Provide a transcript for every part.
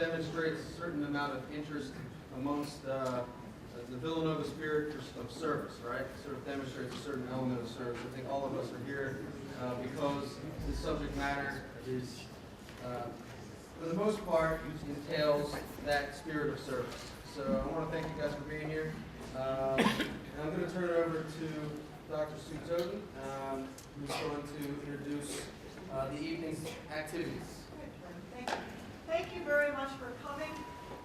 demonstrates a certain amount of interest amongst the Villanova spirit of service, right? It sort of demonstrates a certain element of service. I think all of us are here because this subject matter is, for the most part, entails that spirit of service. So I want to thank you guys for being here. And I'm going to turn it over to Dr. Sue Toden, who's going to introduce the evening's activities. Thank you very much for coming,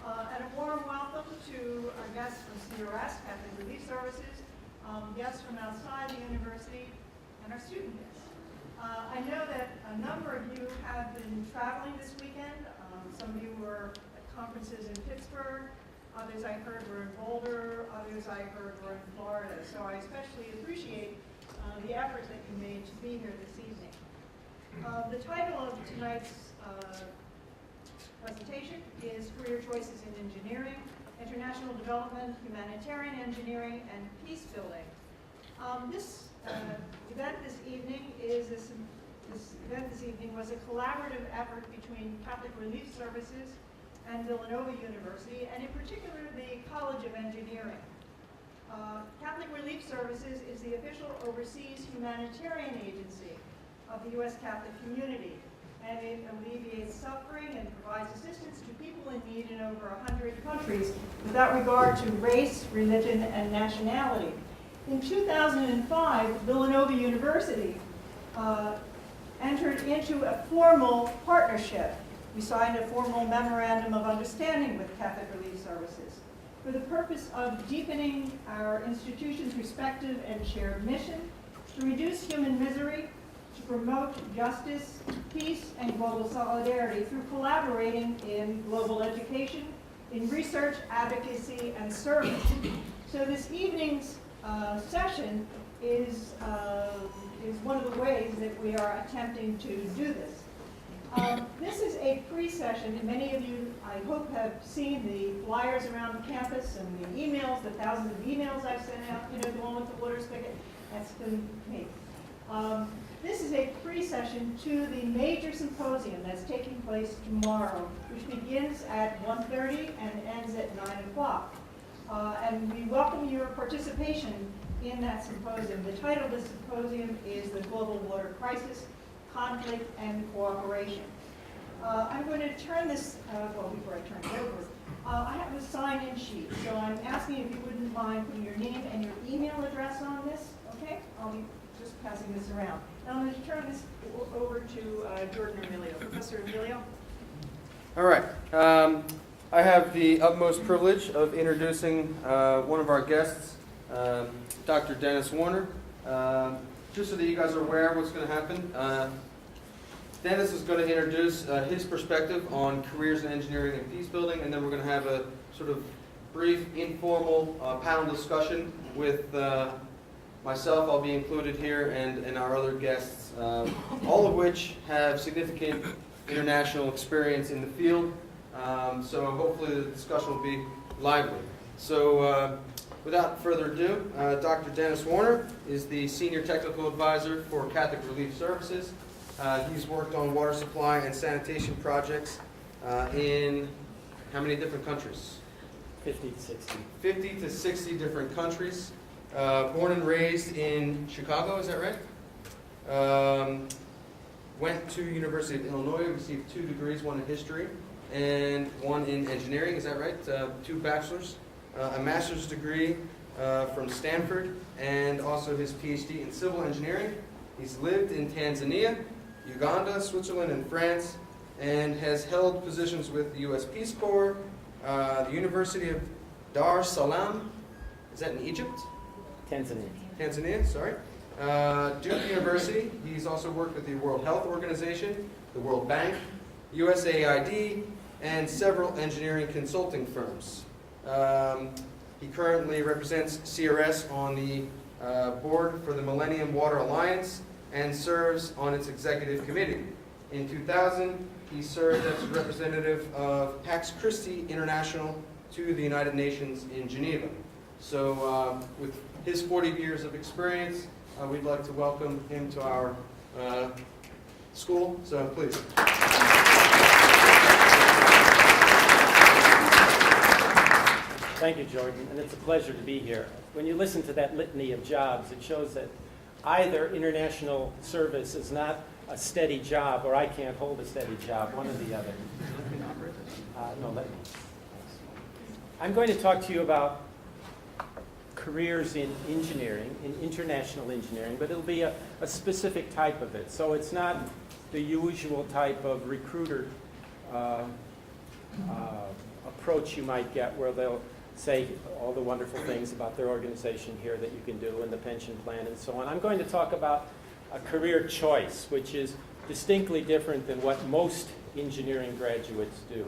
and a warm welcome to our guests from CRS, Catholic Relief Services, guests from outside the university, and our student guests. I know that a number of you have been traveling this weekend. Some of you were at conferences in Pittsburgh, others I heard were in Boulder, others I heard were in Florida. So I especially appreciate the effort that you made to be here this evening. The title of tonight's presentation is Career Choices in Engineering, International Development, Humanitarian Engineering, and Peace Building. This event this evening was a collaborative effort between Catholic Relief Services and Villanova University, and in particular the College of Engineering. Catholic Relief Services is the official overseas humanitarian agency of the U.S. Catholic community, and it alleviates suffering and provides assistance to people in need in over 100 countries without regard to race, religion, and nationality. In 2005, Villanova University entered into a formal partnership. We signed a formal memorandum of understanding with Catholic Relief Services for the purpose of deepening our institution's respective and shared mission to reduce human misery, to promote justice, peace, and global solidarity through collaborating in global education, in research, advocacy, and service. So this evening's session is one of the ways that we are attempting to do this. This is a pre-session, and many of you, I hope, have seen the flyers around the campus and the emails, the thousands of emails I've sent out, the one with the water spigot. That's been me. This is a pre-session to the major symposium that's taking place tomorrow, which begins at 1:30 and ends at 9 o'clock. And we welcome your participation in that symposium. The title of the symposium is The Global Water Crisis, Conflict, and Cooperation. I'm going to turn this, before I turn it over, I have a sign-in sheet, so I'm asking if you wouldn't mind putting your name and your email address on this, okay? I'll be just passing this around. Now I'm going to turn this over to Jordan Emilio. Professor Emilio. All right. I have the utmost privilege of introducing one of our guests, Dr. Dennis Warner. Just so that you guys are aware of what's going to happen, Dennis is going to introduce his perspective on careers in engineering and peace building, and then we're going to have a sort of brief, informal panel discussion with myself. I'll be included here, and our other guests, all of which have significant international experience in the field. So hopefully the discussion will be lively. So without further ado, Dr. Dennis Warner is the Senior Technical Advisor for Catholic Relief Services. He's worked on water supply and sanitation projects in how many different countries? 50 to 60. 50 to 60 different countries. Born and raised in Chicago, is that right? Went to University of Illinois, received 2 degrees, one in history and one in engineering, is that right? 2 bachelors. A master's degree from Stanford, and also his PhD in civil engineering. He's lived in Tanzania, Uganda, Switzerland, and France, and has held positions with the U.S. Peace Corps, the University of Dar es Salaam, is that in Egypt? Tanzania, sorry. Duke University. He's also worked with the World Health Organization, the World Bank, USAID, and several engineering consulting firms. He currently represents CRS on the board for the Millennium Water Alliance and serves on its executive committee. In 2000, he served as representative of Pax Christi International to the United Nations in Geneva. So with his 40 years of experience, we'd like to welcome him to our school. So please. Thank you, Jordan, and it's a pleasure to be here. When you listen to that litany of jobs, it shows that either international service is not a steady job or I can't hold a steady job, one or the other. No, let me. I'm going to talk to you about careers in engineering, in international engineering, but it'll be a specific type of it. So it's not the usual type of recruiter approach you might get where they'll say all the wonderful things about their organization here that you can do and the pension plan and so on. I'm going to talk about a career choice, which is distinctly different than what most engineering graduates do.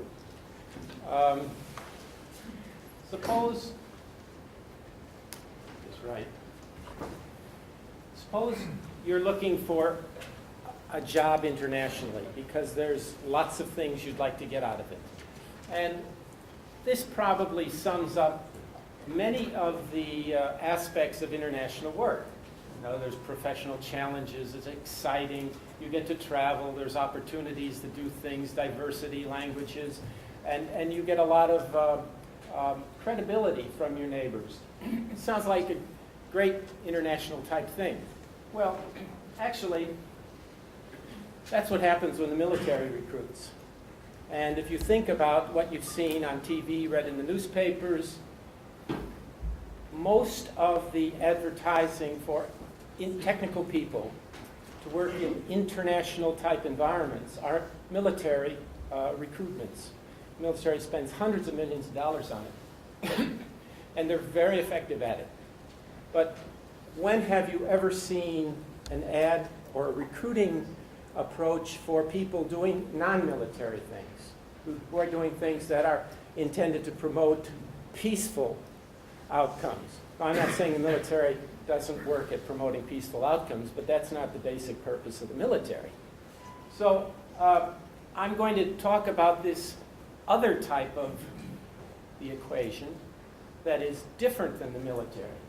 Suppose you're looking for a job internationally because there's lots of things you'd like to get out of it. And this probably sums up many of the aspects of international work. You know, there's professional challenges, it's exciting, you get to travel, there's opportunities to do things, diversity, languages, and you get a lot of credibility from your neighbors. It sounds like a great international type thing. Well, actually, that's what happens when the military recruits. And if you think about what you've seen on TV, read in the newspapers, most of the advertising for technical people to work in international type environments are military recruitments. The military spends hundreds of millions of dollars on it. And they're very effective at it. But when have you ever seen an ad or a recruiting approach for people doing non-military things, who are doing things that are intended to promote peaceful outcomes? Now, I'm not saying the military doesn't work at promoting peaceful outcomes, but that's not the basic purpose of the military. So I'm going to talk about this other type of the equation that is different than the military.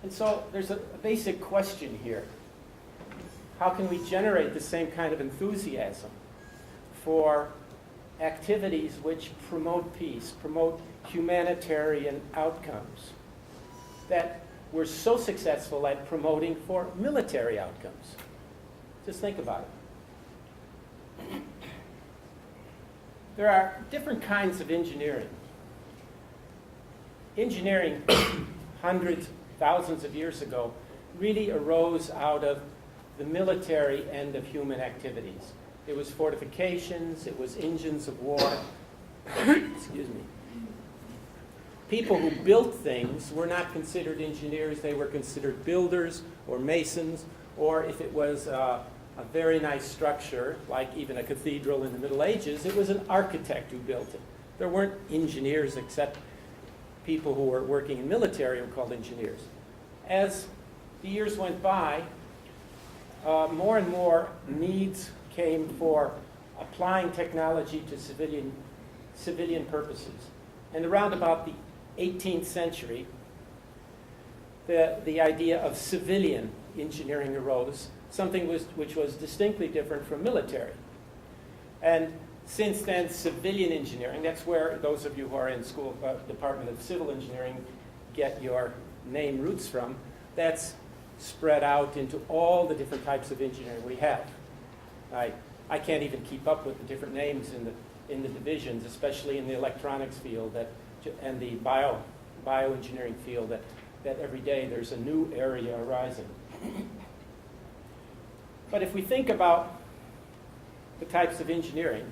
And so there's a basic question here. How can we generate the same kind of enthusiasm for activities which promote peace, promote humanitarian outcomes, that we're so successful at promoting for military outcomes? Just think about it. There are different kinds of engineering. Engineering, hundreds, thousands of years ago, really arose out of the military end of human activities. It was fortifications, it was engines of war. Excuse me. People who built things were not considered engineers, they were considered builders or masons, or if it was a very nice structure, like even a cathedral in the Middle Ages, it was an architect who built it. There weren't engineers except people who were working in military were called engineers. As the years went by, more and more needs came for applying technology to civilian purposes. And around about the 18th century, the idea of civilian engineering arose, something which was distinctly different from military. And since then, civilian engineering, that's where those of you who are in school, Department of Civil Engineering, get your name roots from, that's spread out into all the different types of engineering we have. I can't even keep up with the different names in the divisions, especially in the electronics field and the bioengineering field, that every day there's a new area arising. But if we think about the types of engineering,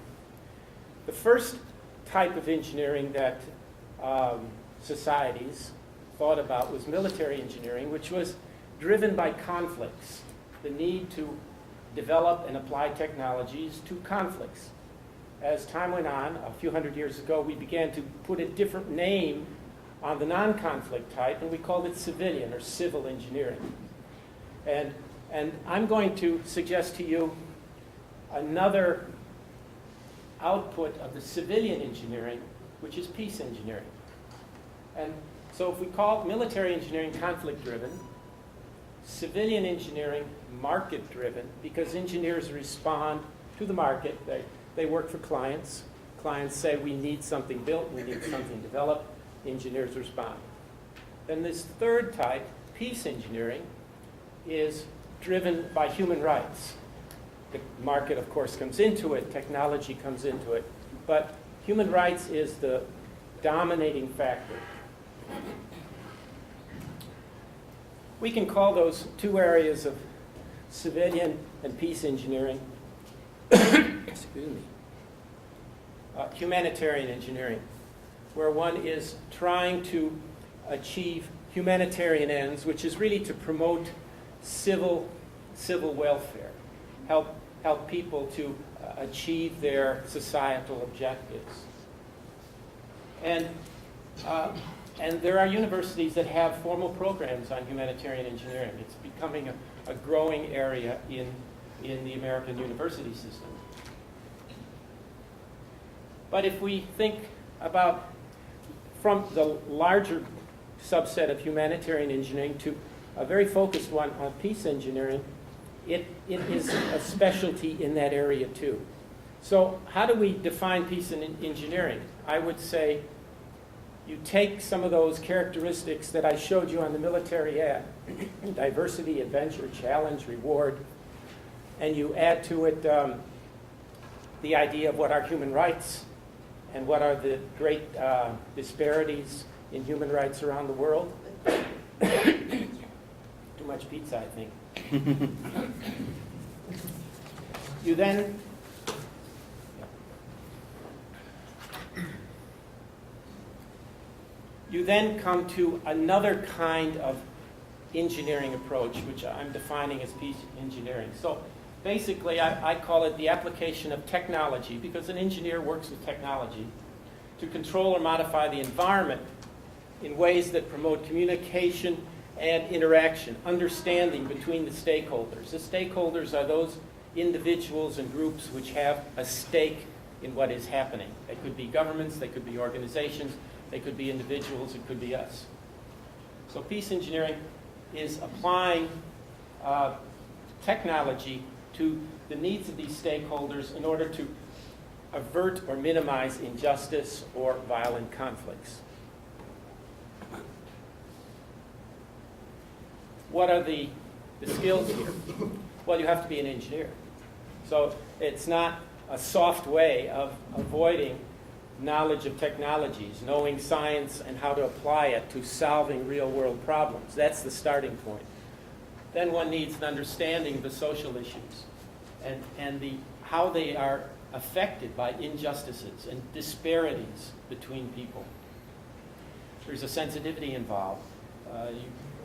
the first type of engineering that societies thought about was military engineering, which was driven by conflicts, the need to develop and apply technologies to conflicts. As time went on, a few hundred years ago, we began to put a different name on the non-conflict type, and we called it civilian or civil engineering. And I'm going to suggest to you another output of the civilian engineering, which is peace engineering. And so if we call military engineering conflict-driven, civilian engineering market-driven, because engineers respond to the market. They work for clients. Clients say, we need something built, we need something developed. Engineers respond. Then this third type, peace engineering, is driven by human rights. The market, of course, comes into it, technology comes into it, but human rights is the dominating factor. We can call those two areas of civilian and peace engineering, excuse me, humanitarian engineering, where one is trying to achieve humanitarian ends, which is really to promote civil welfare, help people to achieve their societal objectives. And there are universities that have formal programs on humanitarian engineering. It's becoming a growing area in the American university system. But if we think about from the larger subset of humanitarian engineering to a very focused one on peace engineering, it is a specialty in that area too. So how do we define peace and engineering? I would say you take some of those characteristics that I showed you on the military ad, diversity, adventure, challenge, reward, and you add to it the idea of what are human rights and what are the great disparities in human rights around the world. Too much pizza, I think. You then come to another kind of engineering approach, which I'm defining as peace engineering. So basically, I call it the application of technology, because an engineer works with technology, to control or modify the environment in ways that promote communication and interaction, understanding between the stakeholders. The stakeholders are those individuals and groups which have a stake in what is happening. They could be governments, they could be organizations, they could be individuals, it could be us. So peace engineering is applying technology to the needs of these stakeholders in order to avert or minimize injustice or violent conflicts. What are the skills here? Well, you have to be an engineer. So it's not a soft way of avoiding knowledge of technologies, knowing science and how to apply it to solving real-world problems. That's the starting point. Then one needs an understanding of the social issues and how they are affected by injustices and disparities between people. There's a sensitivity involved.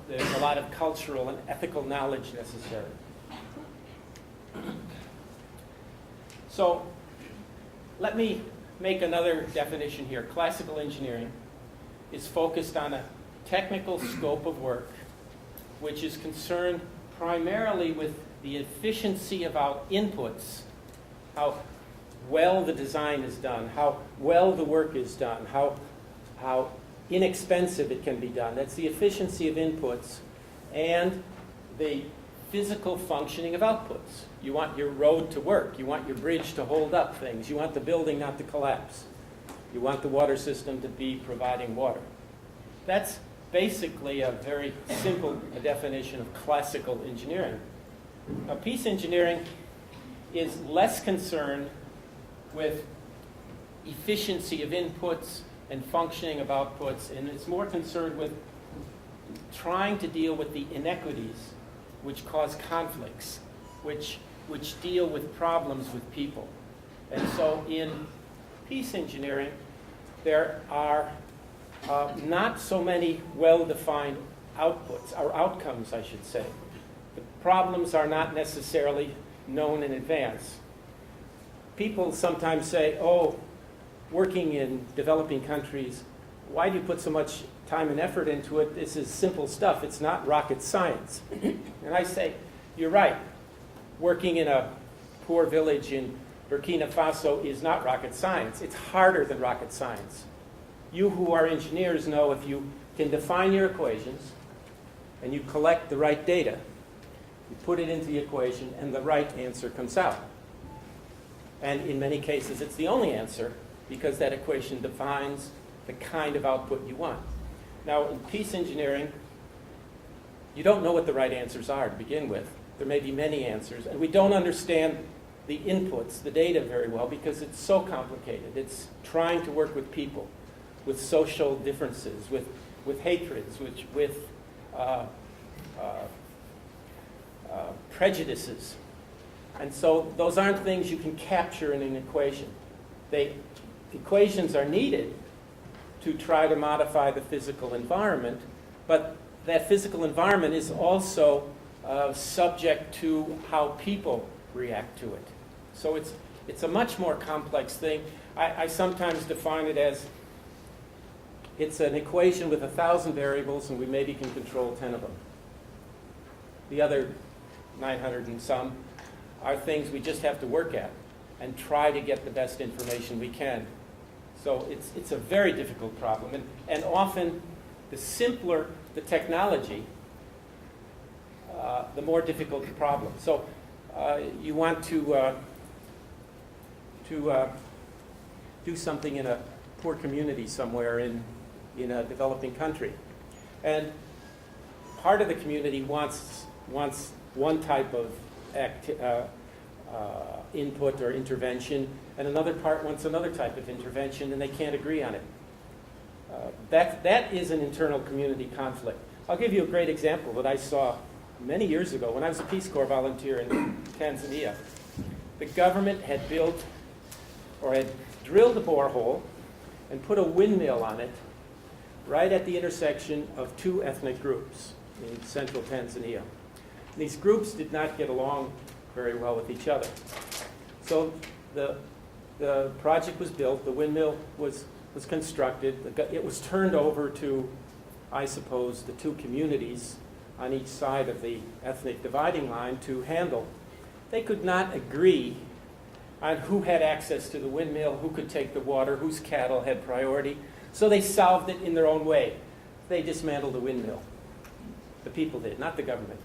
There's a lot of cultural and ethical knowledge necessary. So let me make another definition here. Classical engineering is focused on a technical scope of work which is concerned primarily with the efficiency of our inputs, how well the design is done, how well the work is done, how inexpensive it can be done. That's the efficiency of inputs and the physical functioning of outputs. You want your road to work. You want your bridge to hold up things. You want the building not to collapse. You want the water system to be providing water. That's basically a very simple definition of classical engineering. Now, peace engineering is less concerned with efficiency of inputs and functioning of outputs, and it's more concerned with trying to deal with the inequities which cause conflicts, which deal with problems with people. And so in peace engineering, there are not so many well-defined outputs, or outcomes, I should say. The problems are not necessarily known in advance. People sometimes say, oh, working in developing countries, why do you put so much time and effort into it? This is simple stuff. It's not rocket science. And I say, you're right. Working in a poor village in Burkina Faso is not rocket science. It's harder than rocket science. You who are engineers know if you can define your equations and you collect the right data, you put it into the equation and the right answer comes out. And in many cases, it's the only answer. because that equation defines the kind of output you want. Now, in peace engineering, you don't know what the right answers are to begin with. There may be many answers, and we don't understand the inputs, the data very well, because it's so complicated. It's trying to work with people, with social differences, with hatreds, with prejudices. And so those aren't things you can capture in an equation. Equations are needed to try to modify the physical environment, but that physical environment is also subject to how people react to it. So it's a much more complex thing. I sometimes define it as it's an equation with 1,000 variables, and we maybe can control 10 of them. The other 900 and some are things we just have to work at and try to get the best information we can. So it's a very difficult problem. And often, the simpler the technology, the more difficult the problem. So you want to do something in a poor community somewhere in a developing country. And part of the community wants one type of input or intervention, and another part wants another type of intervention, and they can't agree on it. That is an internal community conflict. I'll give you a great example that I saw many years ago when I was a Peace Corps volunteer in Tanzania. The government had built or had drilled a borehole and put a windmill on it right at the intersection of two ethnic groups in central Tanzania. And these groups did not get along very well with each other. So the project was built, the windmill was constructed, it was turned over to, I suppose, the two communities on each side of the ethnic dividing line to handle. They could not agree on who had access to the windmill, who could take the water, whose cattle had priority. So they solved it in their own way. They dismantled the windmill. The people did, not the government.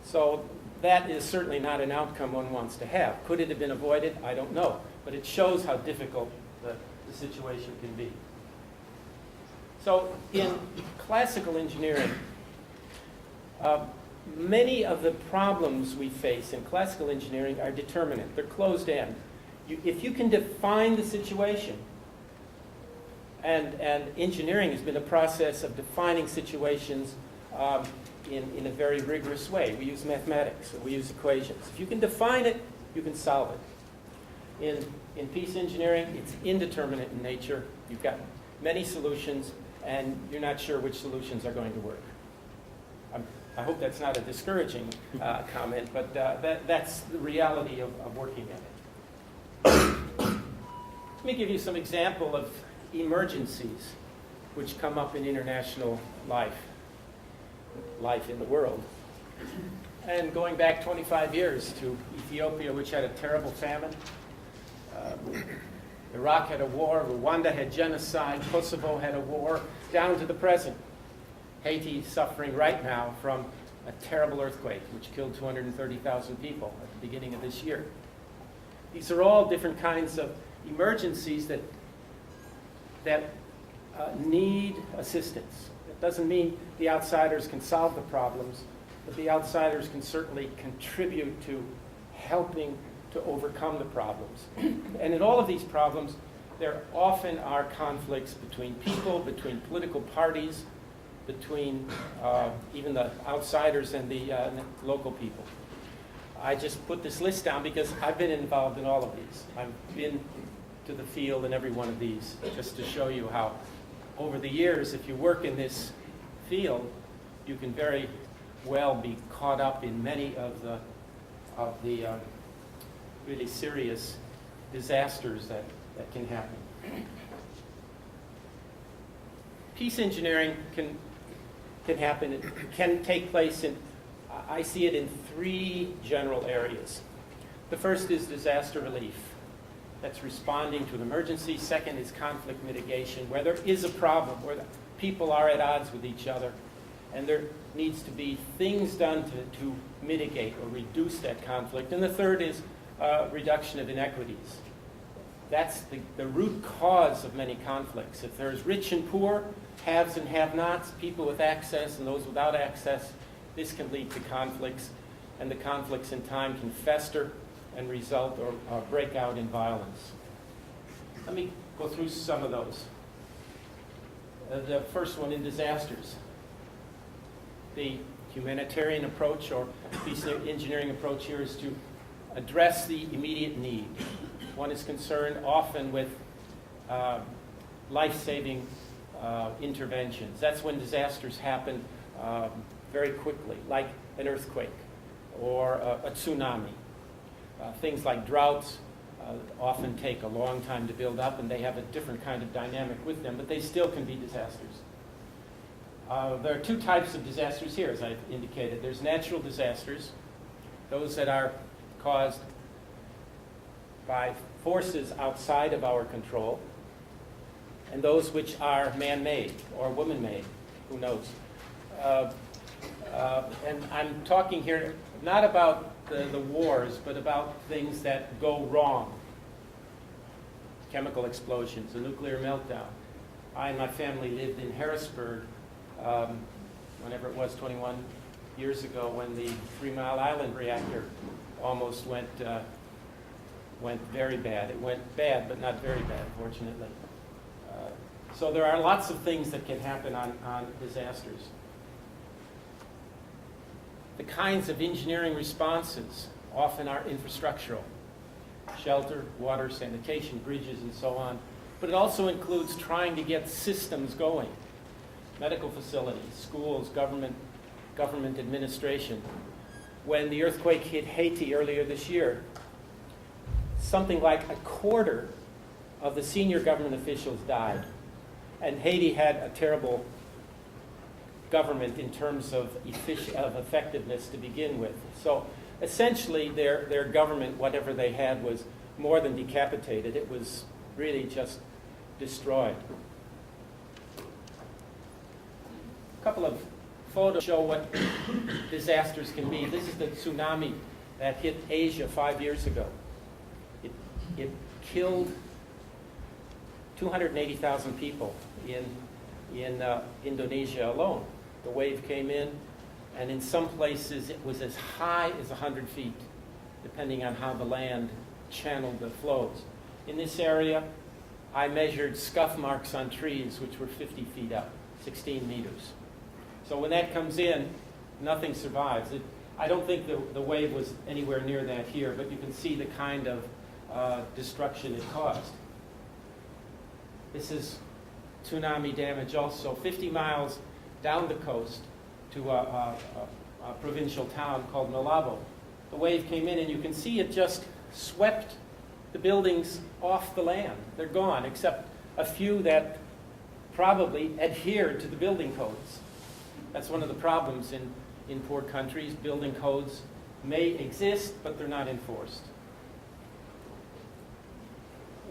So that is certainly not an outcome one wants to have. Could it have been avoided? I don't know. But it shows how difficult the situation can be. So in classical engineering, many of the problems we face in classical engineering are determinate. They're closed end. If you can define the situation, and engineering has been a process of defining situations in a very rigorous way. We use mathematics, we use equations. If you can define it, you can solve it. In peace engineering, it's indeterminate in nature. You've got many solutions, and you're not sure which solutions are going to work. I hope that's not a discouraging comment, but that's the reality of working at it. Let me give you some example of emergencies which come up in international life in the world. And going back 25 years to Ethiopia, which had a terrible famine. Iraq had a war, Rwanda had genocide, Kosovo had a war, down to the present. Haiti is suffering right now from a terrible earthquake which killed 230,000 people at the beginning of this year. These are all different kinds of emergencies that need assistance. It doesn't mean the outsiders can solve the problems, but the outsiders can certainly contribute to helping to overcome the problems. And in all of these problems, there often are conflicts between people, between political parties, between even the outsiders and the local people. I just put this list down because I've been involved in all of these. I've been to the field in every one of these, just to show you how, over the years, if you work in this field, you can very well be caught up in many of the really serious disasters that can happen. Peace engineering can happen. It can take place in, I see it in three general areas. The first is disaster relief. That's responding to an emergency. Second is conflict mitigation, where there is a problem, where the people are at odds with each other, and there needs to be things done to mitigate or reduce that conflict. And the third is reduction of inequities. That's the root cause of many conflicts. If there's rich and poor, haves and have-nots, people with access and those without access, this can lead to conflicts, and the conflicts in time can fester and result or break out in violence. Let me go through some of those. The first one in disasters. The humanitarian approach or peace engineering approach here is to address the immediate need. One is concerned often with life-saving interventions. That's when disasters happen very quickly, like an earthquake or a tsunami. Things like droughts often take a long time to build up, and they have a different kind of dynamic with them, but they still can be disasters. There are two types of disasters here, as I've indicated. There's natural disasters, those that are caused by forces outside of our control, and those which are man-made or woman-made, who knows. And I'm talking here not about the wars, but about things that go wrong. Chemical explosions, a nuclear meltdown. I and my family lived in Harrisburg, whenever it was 21 years ago, when the 3 Mile Island reactor almost went very bad. It went bad, but not very bad, fortunately. So there are lots of things that can happen on disasters. The kinds of engineering responses often are infrastructural. Shelter, water, sanitation, bridges, and so on. But it also includes trying to get systems going. Medical facilities, schools, government administration. When the earthquake hit Haiti earlier this year, something like a quarter of the senior government officials died. And Haiti had a terrible government in terms of effectiveness to begin with. So essentially their government, whatever they had, was more than decapitated. It was really just destroyed. A couple of photos show what disasters can be. This is the tsunami that hit Asia 5 years ago. It killed 280,000 people in Indonesia alone. The wave came in, and in some places it was as high as 100 feet, depending on how the land channeled the flows. In this area, I measured scuff marks on trees, which were 50 feet up, 16 meters. So when that comes in, nothing survives. I don't think the wave was anywhere near that here, but you can see the kind of destruction it caused. This is tsunami damage also, 50 miles down the coast to a provincial town called Malabo. The wave came in, and you can see it just swept the buildings off the land. They're gone, except a few that probably adhered to the building codes. That's one of the problems in poor countries. Building codes may exist, but they're not enforced.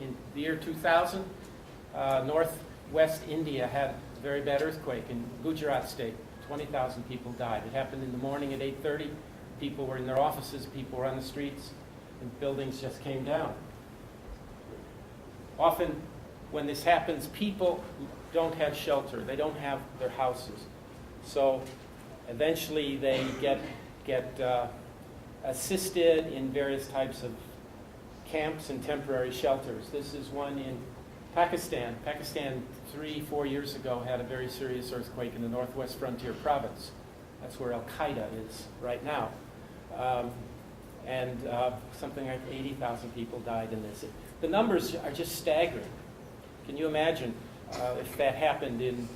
In the year 2000, northwest India had a very bad earthquake in Gujarat state. 20,000 people died. It happened in the morning at 8:30. People were in their offices, people were on the streets, and buildings just came down. Often when this happens, people don't have shelter. They don't have their houses. So eventually they get assisted in various types of camps and temporary shelters. This is one in Pakistan. Pakistan 3-4 years ago had a very serious earthquake in the northwest frontier province. That's where Al-Qaeda is right now. And something like 80,000 people died in this. The numbers are just staggering. Can you imagine if that happened in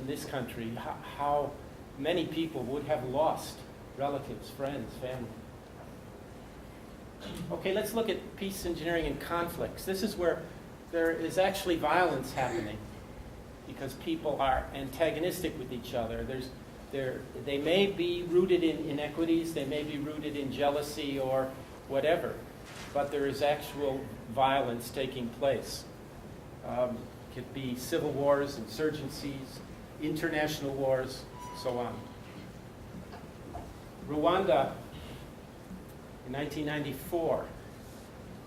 this country, how many people would have lost relatives, friends, family? Okay, let's look at peace engineering and conflicts. This is where there is actually violence happening because people are antagonistic with each other. They may be rooted in inequities, they may be rooted in jealousy or whatever, but there is actual violence taking place. It could be civil wars, insurgencies, international wars, so on. Rwanda, in 1994,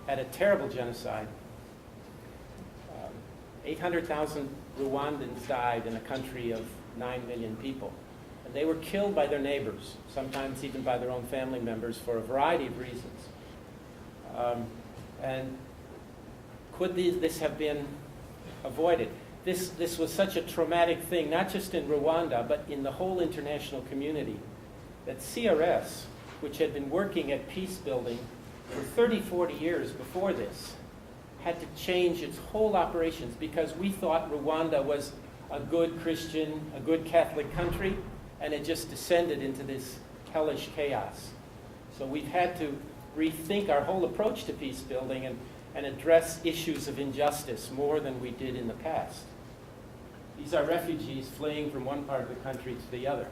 had a terrible genocide. 800,000 Rwandans died in a country of 9 million people. And they were killed by their neighbors, sometimes even by their own family members for a variety of reasons. And could this have been avoided? This was such a traumatic thing, not just in Rwanda, but in the whole international community, that CRS, which had been working at peace building for 30, 40 years before this, had to change its whole operations because we thought Rwanda was a good Christian, a good Catholic country, and it just descended into this hellish chaos. So we've had to rethink our whole approach to peace building and address issues of injustice more than we did in the past. These are refugees fleeing from one part of the country to the other.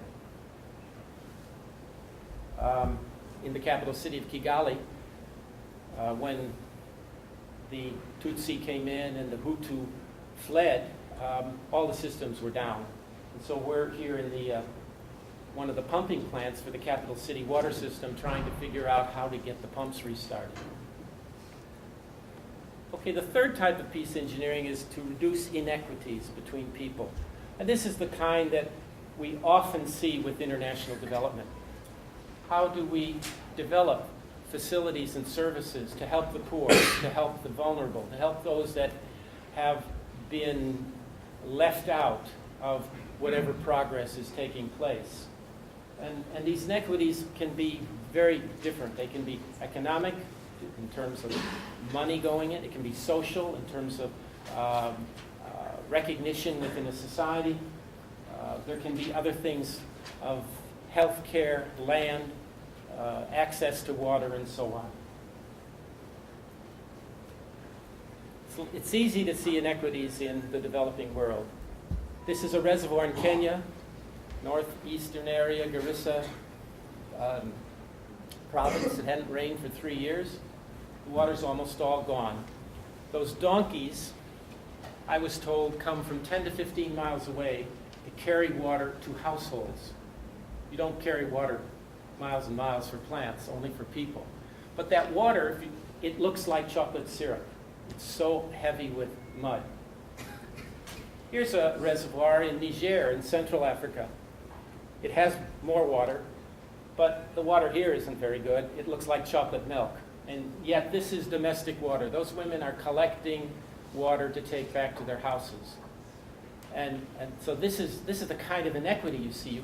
In the capital city of Kigali, when the Tutsi came in and the Hutu fled, all the systems were down. And so we're here in the one of the pumping plants for the capital city water system trying to figure out how to get the pumps restarted. Okay, the third type of peace engineering is to reduce inequities between people. And this is the kind that we often see with international development. How do we develop facilities and services to help the poor, to help the vulnerable, to help those that have been left out of whatever progress is taking place? And these inequities can be very different. They can be economic, in terms of money going in. It can be social, in terms of recognition within a society. There can be other things of health care, land, access to water, and so on. So it's easy to see inequities in the developing world. This is a reservoir in Kenya, northeastern area, Garissa province. It hadn't rained for 3 years. The water's almost all gone. Those donkeys, I was told, come from 10 to 15 miles away to carry water to households. You don't carry water miles and miles for plants, only for people. But that water, it looks like chocolate syrup. It's so heavy with mud. Here's a reservoir in Niger, in Central Africa. It has more water, but the water here isn't very good. It looks like chocolate milk. And yet this is domestic water. Those women are collecting water to take back to their houses. And so this is the kind of inequity you see.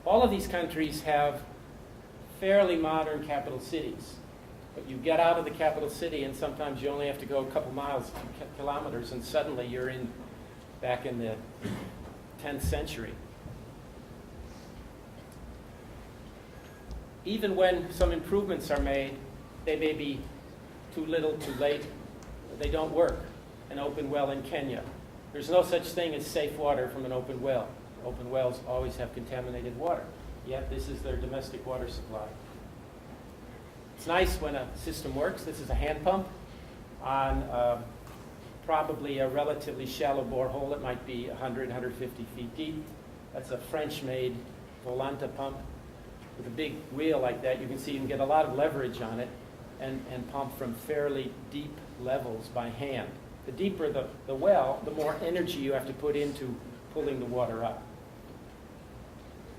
All of these countries have fairly modern capital cities. But you get out of the capital city and sometimes you only have to go a couple miles, kilometers, and suddenly you're back in the 10th century. Even when some improvements are made, they may be too little, too late. They don't work. An open well in Kenya. There's no such thing as safe water from an open well. Open wells always have contaminated water. Yet this is their domestic water supply. It's nice when a system works. This is a hand pump on probably a relatively shallow borehole. It might be 100, 150 feet deep. That's a French-made Volanta pump. With a big wheel like that, you can see you can get a lot of leverage on it and pump from fairly deep levels by hand. The deeper the well, the more energy you have to put into pulling the water up.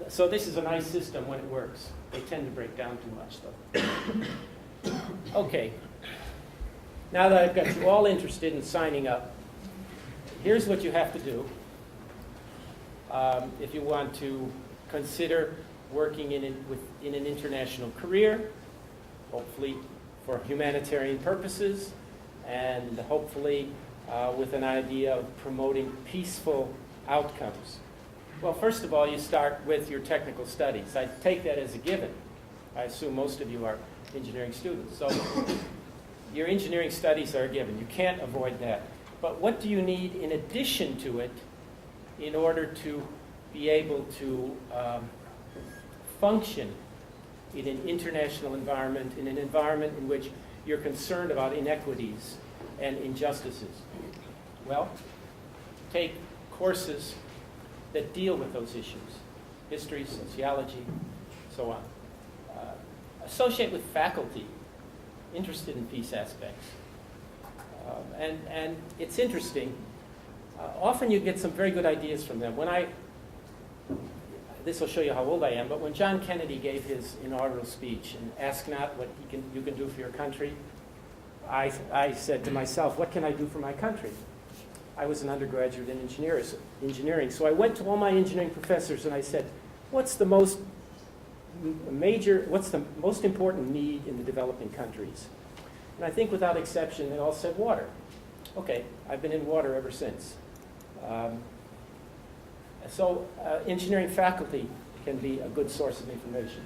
So this is a nice system when it works. They tend to break down too much, though. Okay. Now that I've got you all interested in signing up, here's what you have to do if you want to consider working in an international career, hopefully for humanitarian purposes, and hopefully with an idea of promoting peaceful outcomes. Well, first of all, you start with your technical studies. I take that as a given. I assume most of you are engineering students. So your engineering studies are a given. You can't avoid that. But what do you need in addition to it in order to be able to function in an international environment, in an environment in which you're concerned about inequities and injustices? Well, take courses that deal with those issues, history, sociology, so on. Associate with faculty interested in peace aspects. And it's interesting. Often you get some very good ideas from them. This will show you how old I am, but when John Kennedy gave his inaugural speech and asked not what you can do for your country, I said to myself, what can I do for my country? I was an undergraduate in engineering, so I went to all my engineering professors and I said, what's the most important need in the developing countries? And I think without exception, they all said water. Okay, I've been in water ever since. So engineering faculty can be a good source of information.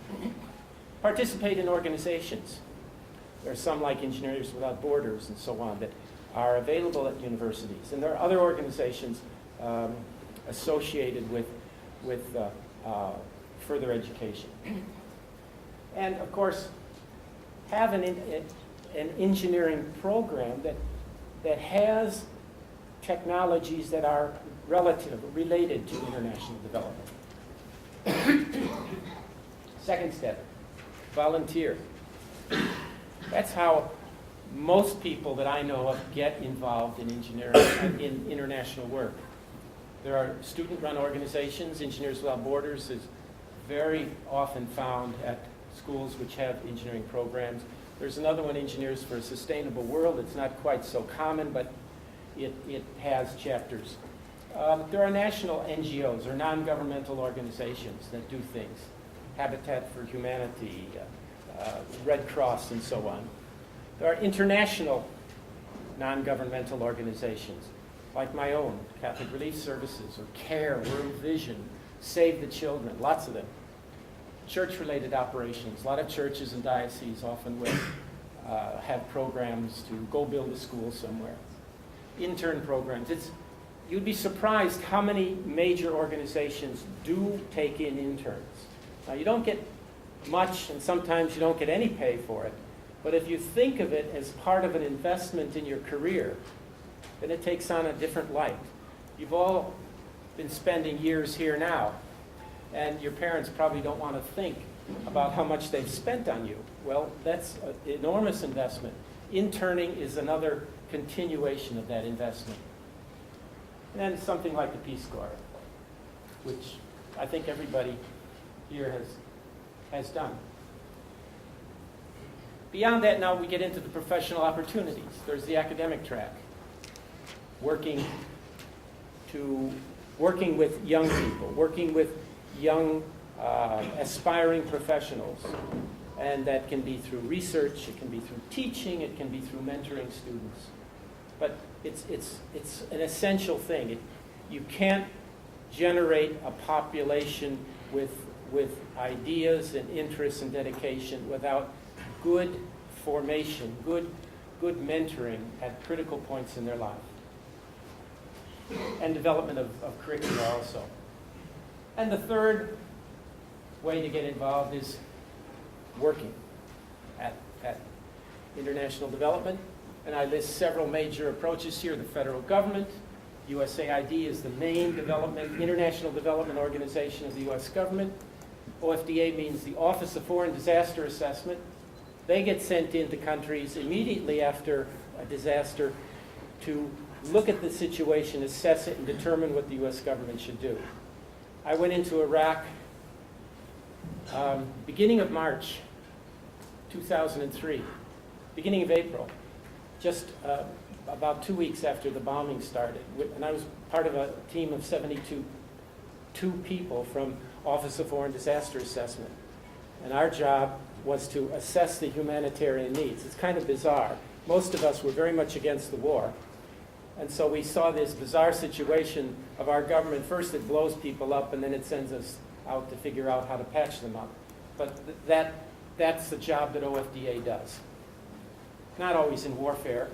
Participate in organizations. There are some like Engineers Without Borders and so on that are available at universities. And there are other organizations associated with further education. And of course, have an engineering program that has technologies that are related to international development. Second step, volunteer. That's how most people that I know of get involved in engineering, in international work. There are student-run organizations. Engineers Without Borders is very often found at schools which have engineering programs. There's another one, Engineers for a Sustainable World. It's not quite so common, but it has chapters. There are national NGOs, or non-governmental organizations that do things. Habitat for Humanity, Red Cross, and so on. There are international non-governmental organizations, like my own, Catholic Relief Services, or CARE, World Vision, Save the Children, lots of them. Church-related operations. A lot of churches and dioceses often will have programs to go build a school somewhere. Intern programs. You'd be surprised how many major organizations do take in interns. Now, you don't get much, and sometimes you don't get any pay for it. But if you think of it as part of an investment in your career, then it takes on a different light. You've all been spending years here now, and your parents probably don't want to think about how much they've spent on you. Well, that's an enormous investment. Interning is another continuation of that investment. And then something like the Peace Corps, which I think everybody here has done. Beyond that, now we get into the professional opportunities. There's the academic track, working with young people, working with young aspiring professionals. And that can be through research, it can be through teaching, it can be through mentoring students. But it's an essential thing. You can't generate a population with ideas and interests and dedication without good formation, good mentoring at critical points in their life. And development of curricula also. And the third way to get involved is working at international development. And I list several major approaches here. The federal government, USAID is the main international development organization of the U.S. government. OFDA means the Office of Foreign Disaster Assessment. They get sent into countries immediately after a disaster to look at the situation, assess it, and determine what the U.S. government should do. I went into Iraq beginning of March 2003, beginning of April, just about 2 weeks after the bombing started. And I was part of a team of 72 people from Office of Foreign Disaster Assessment. And our job was to assess the humanitarian needs. It's kind of bizarre. Most of us were very much against the war. And so we saw this bizarre situation of our government. First it blows people up, and then it sends us out to figure out how to patch them up. But that's the job that OFDA does. Not always in warfare.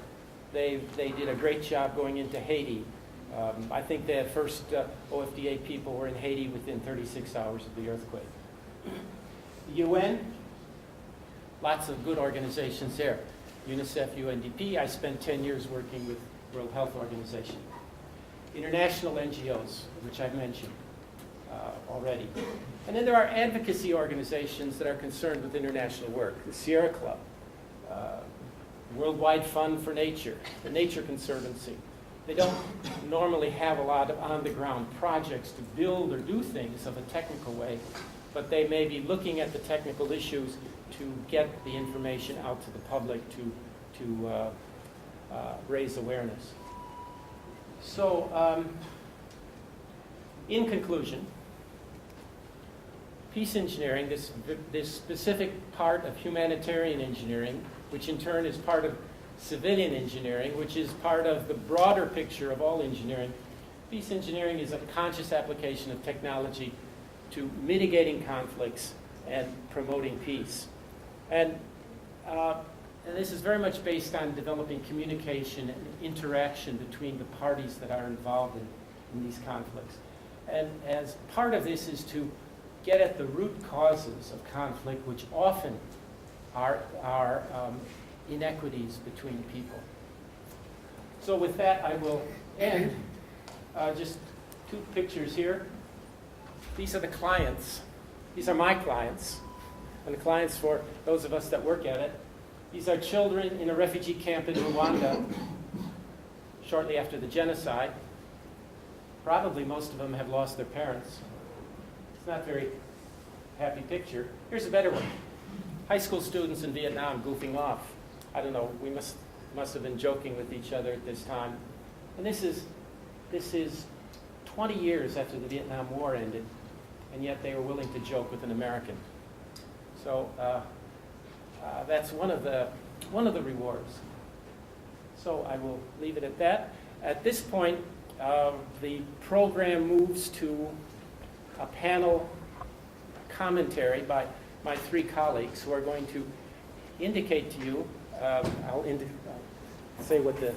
They did a great job going into Haiti. I think the first OFDA people were in Haiti within 36 hours of the earthquake. The UN, lots of good organizations there. UNICEF, UNDP, I spent 10 years working with World Health Organization. International NGOs, which I've mentioned already. And then there are advocacy organizations that are concerned with international work. The Sierra Club, Worldwide Fund for Nature, the Nature Conservancy. They don't normally have a lot of on-the-ground projects to build or do things of a technical way, but they may be looking at the technical issues to get the information out to the public to raise awareness. So, in conclusion, peace engineering, this specific part of humanitarian engineering, which in turn is part of civilian engineering, which is part of the broader picture of all engineering. Peace engineering is a conscious application of technology to mitigating conflicts and promoting peace. And this is very much based on developing communication and interaction between the parties that are involved in these conflicts. And as part of this is to get at the root causes of conflict, which often are inequities between people. So with that, I will end. Just two pictures here. These are the clients. These are my clients, and the clients for those of us that work at it. These are children in a refugee camp in Rwanda shortly after the genocide. Probably most of them have lost their parents. It's not a very happy picture. Here's a better one. High school students in Vietnam goofing off. I don't know, we must have been joking with each other at this time. And this is 20 years after the Vietnam War ended, and yet they were willing to joke with an American. So that's one of the rewards. So I will leave it at that. At this point, the program moves to a panel commentary by my three colleagues who are going to indicate to you. I'll say what the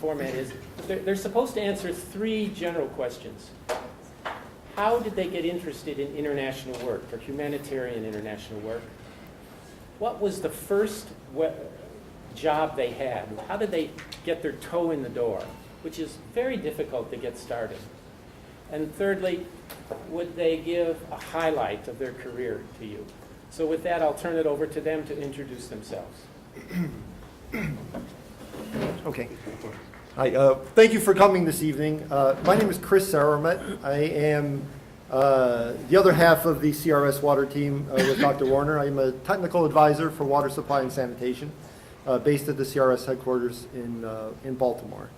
format is. They're supposed to answer three general questions. How did they get interested in international work, or humanitarian international work? What was the first job they had? How did they get their toe in the door, which is very difficult to get started? And thirdly, would they give a highlight of their career to you? So with that, I'll turn it over to them to introduce themselves. Okay. Hi. Thank you for coming this evening. My name is Chris Saramet. I am the other half of the CRS water team with Dr. Warner. I'm a technical advisor for water supply and sanitation based at the CRS headquarters in Baltimore.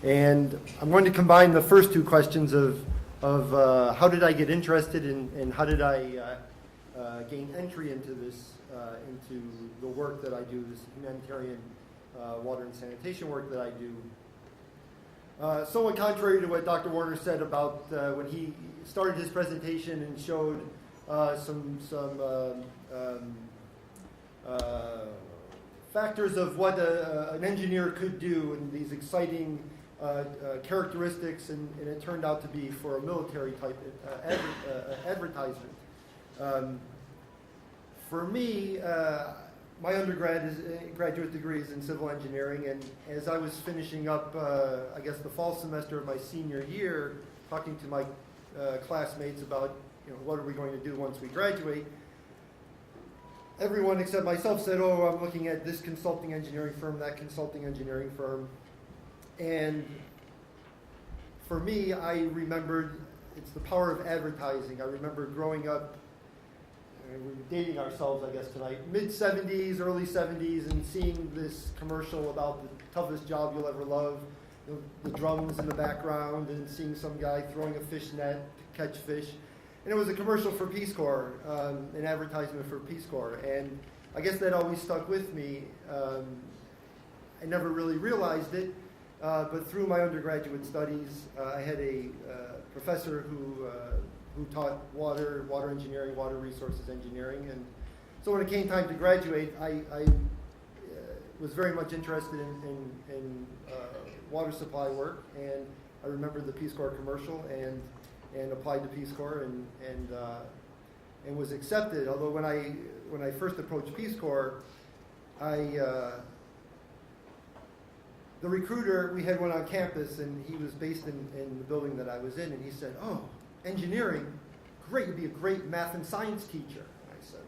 And I'm going to combine the first two questions of how did I get interested and how did I gain entry into this, into the work that I do, this humanitarian water and sanitation work that I do. Somewhat contrary to what Dr. Warner said about when he started his presentation and showed some factors of what an engineer could do and these exciting characteristics, and it turned out to be for a military type advertisement. For me, my graduate degree is in civil engineering, and as I was finishing up, I guess the fall semester of my senior year, talking to my classmates about, what are we going to do once we graduate, everyone except myself said, oh, I'm looking at this consulting engineering firm, that consulting engineering firm. And for me, I remembered, it's the power of advertising. I remember growing up, we're dating ourselves, I guess, tonight, mid-'70s, early '70s, and seeing this commercial about the toughest job you'll ever love, the drums in the background, and seeing some guy throwing a fish net to catch fish. And it was a commercial for Peace Corps, an advertisement for Peace Corps. And I guess that always stuck with me. I never really realized it, but through my undergraduate studies, I had a professor who taught water engineering, water resources engineering. And so when it came time to graduate, I was very much interested in water supply work. And I remembered the Peace Corps commercial and applied to Peace Corps and was accepted. Although when I first approached Peace Corps, the recruiter, we had one on campus, and he was based in the building that I was in, and he said, oh, engineering, great, you'd be a great math and science teacher. And I said,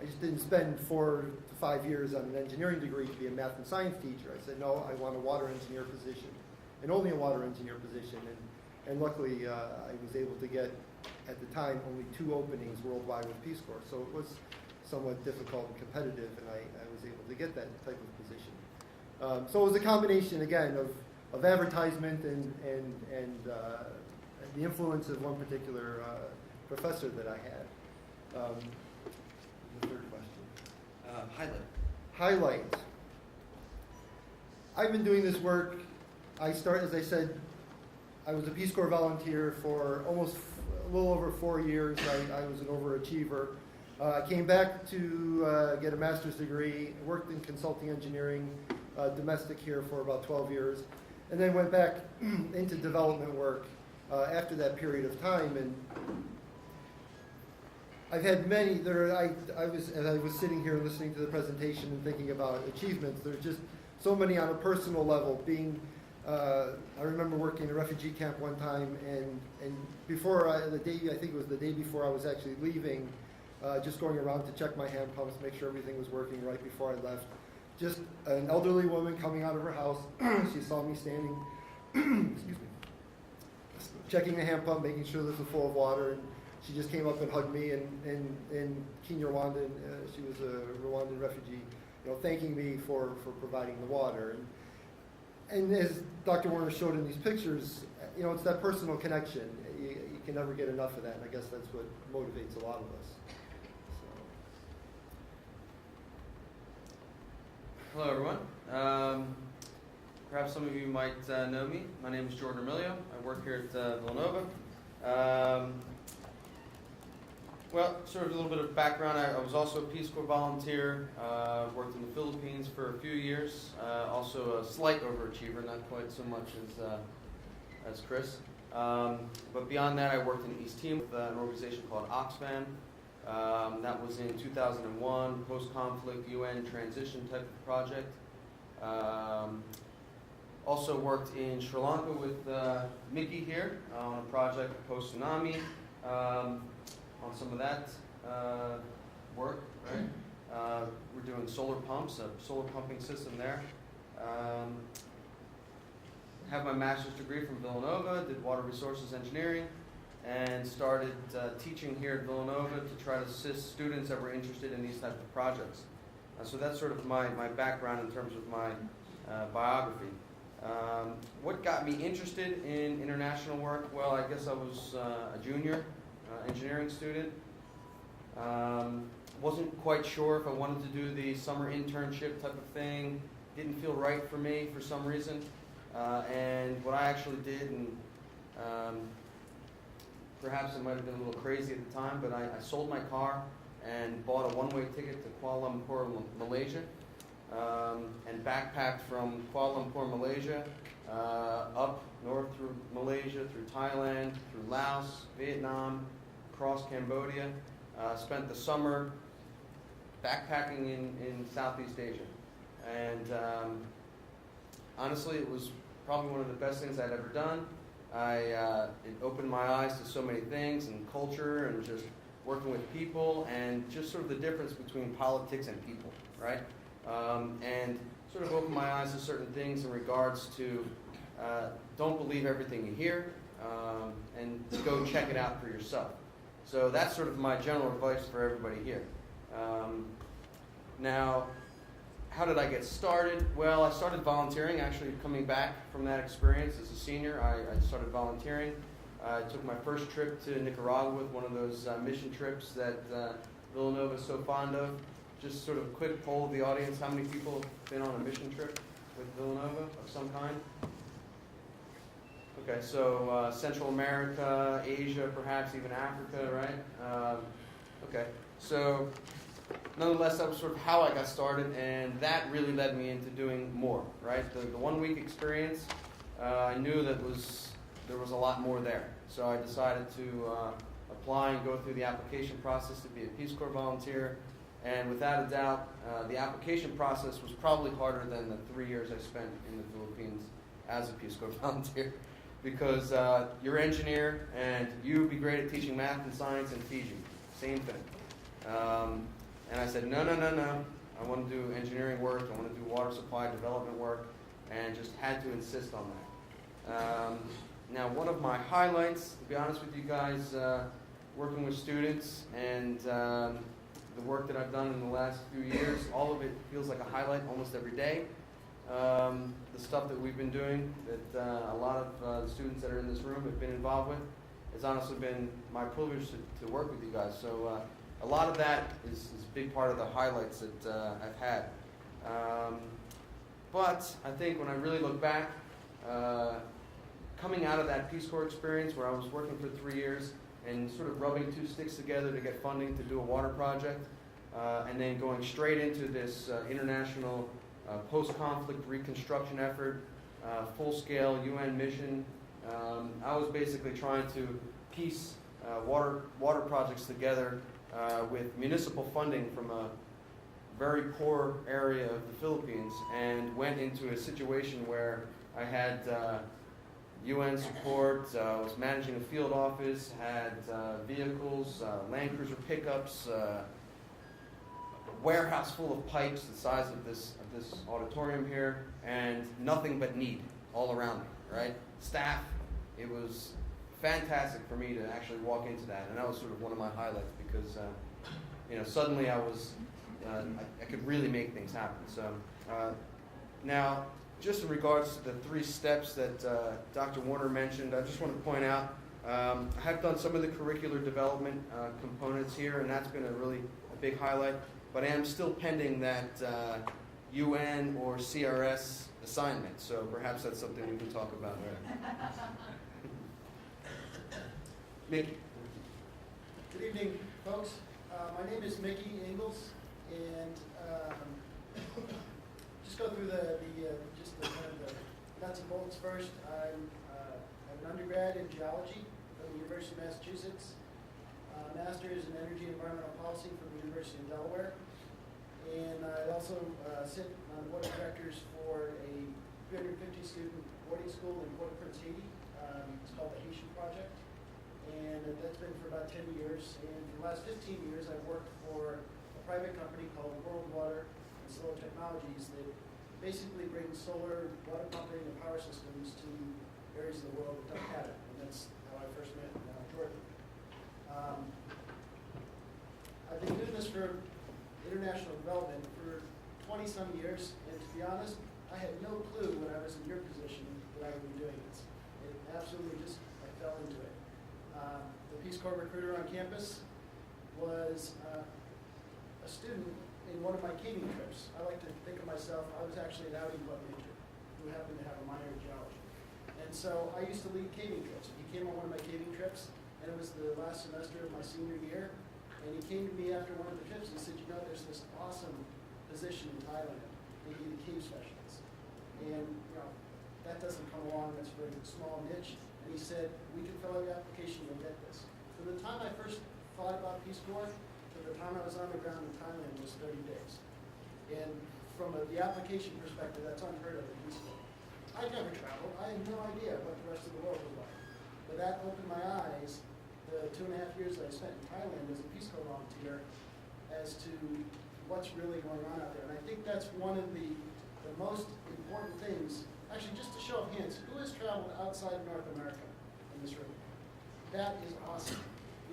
I just didn't spend 4 to 5 years on an engineering degree to be a math and science teacher. I said, no, I want a water engineer position, and only a water engineer position. And luckily, I was able to get, at the time, only 2 openings worldwide with Peace Corps. So it was somewhat difficult and competitive, and I was able to get that type of position. So it was a combination, again, of advertisement and the influence of one particular professor that I had. The third question. Highlight. I've been doing this work. As I said, I was a Peace Corps volunteer for almost a little over 4 years. I was an overachiever. I came back to get a master's degree, worked in consulting engineering, domestic here for about 12 years, and then went back into development work after that period of time. And I've had many. As I was sitting here listening to the presentation and thinking about achievements, there's just so many on a personal level. I remember working in a refugee camp one time, and before I think it was the day before I was actually leaving, just going around to check my hand pumps, make sure everything was working right before I left. Just an elderly woman coming out of her house. She saw me standing, excuse me, checking the hand pump, making sure this was full of water, and she just came up and hugged me. And in Kinyarwanda, she was a Rwandan refugee, thanking me for providing the water. And as Dr. Warner showed in these pictures, it's that personal connection. You can never get enough of that, and I guess that's what motivates a lot of us. Hello, everyone. Perhaps some of you might know me. My name is Jordan Emilio. I work here at Villanova. Well, sort of a little bit of background. I was also a Peace Corps volunteer. Worked in the Philippines for a few years. Also a slight overachiever, not quite so much as Chris. But beyond that, I worked in East Timor with an organization called Oxfam. That was in 2001, post-conflict UN transition type of project. Also worked in Sri Lanka with Mickey here on a project post-tsunami, on some of that work, right? We're doing solar pumps, a solar pumping system there. Have my master's degree from Villanova, did water resources engineering, and started teaching here at Villanova to try to assist students that were interested in these types of projects. So that's sort of my background in terms of my biography. What got me interested in international work? Well, I guess I was a junior engineering student. Wasn't quite sure if I wanted to do the summer internship type of thing. Didn't feel right for me for some reason. And what I actually did, and perhaps it might have been a little crazy at the time, but I sold my car and bought a one-way ticket to Kuala Lumpur, Malaysia, and backpacked from Kuala Lumpur, Malaysia, up north through Malaysia, through Thailand, through Laos, Vietnam, across Cambodia. Spent the summer backpacking in Southeast Asia. And honestly, it was probably one of the best things I'd ever done. It opened my eyes to so many things, and culture, and just working with people, and just sort of the difference between politics and people, right? And sort of opened my eyes to certain things in regards to don't believe everything you hear, and go check it out for yourself. So that's sort of my general advice for everybody here. Now, how did I get started? Well, I started volunteering, actually coming back from that experience as a senior. I started volunteering. I took my first trip to Nicaragua with one of those mission trips that Villanova is so fond of. Just sort of a quick poll of the audience. How many people have been on a mission trip with Villanova of some kind? Okay, so Central America, Asia, perhaps even Africa, right? Okay, so nonetheless, that was sort of how I got started, and that really led me into doing more, right? The 1 week experience, I knew that there was a lot more there. So I decided to apply and go through the application process to be a Peace Corps volunteer. And without a doubt, the application process was probably harder than the 3 years I spent in the Philippines as a Peace Corps volunteer. Because you're an engineer, and you would be great at teaching math and science in Fiji. Same thing. And I said, no. I want to do engineering work. I want to do water supply development work, and just had to insist on that. Now, one of my highlights, to be honest with you guys, working with students and the work that I've done in the last few years, all of it feels like a highlight almost every day. The stuff that we've been doing, that a lot of the students that are in this room have been involved with, it's honestly been my privilege to work with you guys. So a lot of that is a big part of the highlights that I've had. But I think when I really look back, coming out of that Peace Corps experience where I was working for 3 years and sort of rubbing two sticks together to get funding to do a water project, and then going straight into this international post-conflict reconstruction effort, full-scale UN mission. I was basically trying to piece water projects together with municipal funding from a very poor area of the Philippines, and went into a situation where I had UN support, was managing a field office, had vehicles, Land Cruiser pickups, a warehouse full of pipes the size of this auditorium here, and nothing but need all around me, right? Staff. It was fantastic for me to actually walk into that, and that was sort of one of my highlights because, suddenly I was, I could really make things happen. So now, just in regards to the 3 steps that Dr. Warner mentioned, I just want to point out, I have done some of the curricular development components here, and that's been a big highlight, but I am still pending that UN or CRS assignment, so perhaps that's something we can talk about later. Mickey. Good evening, folks. My name is Mickey Ingalls, and just go through the nuts and bolts first. I'm an undergrad in geology from the University of Massachusetts, master's in energy and environmental policy from the University of Delaware, and I also sit on the board of directors for a 350-student boarding school in Port-au-Prince, Haiti. It's called the Haitian Project, and that's been for about 10 years. And for the last 15 years, I've worked for a private company called World Water and Solar Technologies that basically brings solar water pumping and power systems to areas of the world that don't have it. And that's how I first met Jordan. I've been doing this for international development for 20-some years, and to be honest, I had no clue when I was in your position that I would be doing this. It absolutely just, I fell into it. The Peace Corps recruiter on campus was a student in one of my caving trips. I like to think of myself, I was actually an outing club major who happened to have a minor in geology. And so I used to lead caving trips. He came on one of my caving trips, and it was the last semester of my senior year. And he came to me after one of the trips and he said, there's this awesome position in Thailand to be the cave specialist. And that doesn't come along, that's a very small niche. And he said, we can fill out your application, you'll get this. From the time I first thought about Peace Corps to the time I was on the ground in Thailand was 30 days. And from the application perspective, that's unheard of in Peace Corps. I'd never traveled, I had no idea what the rest of the world was like. But that opened my eyes, the 2.5 years that I spent in Thailand as a Peace Corps volunteer, as to what's really going on out there. And I think that's one of the most important things. Actually, just to show of hands, who has traveled outside of North America in this room? That is awesome,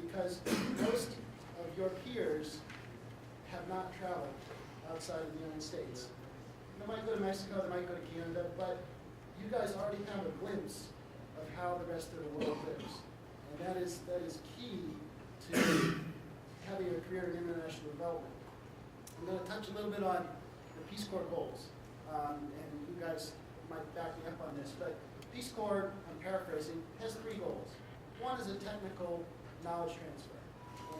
because most of your peers have not traveled outside of the United States. They might go to Mexico, they might go to Canada, but you guys already have a glimpse of how the rest of the world lives. And that is key to having a career in international development. I'm going to touch a little bit on the Peace Corps goals, and you guys might back me up on this, but Peace Corps, I'm paraphrasing, has 3 goals. One is a technical knowledge transfer.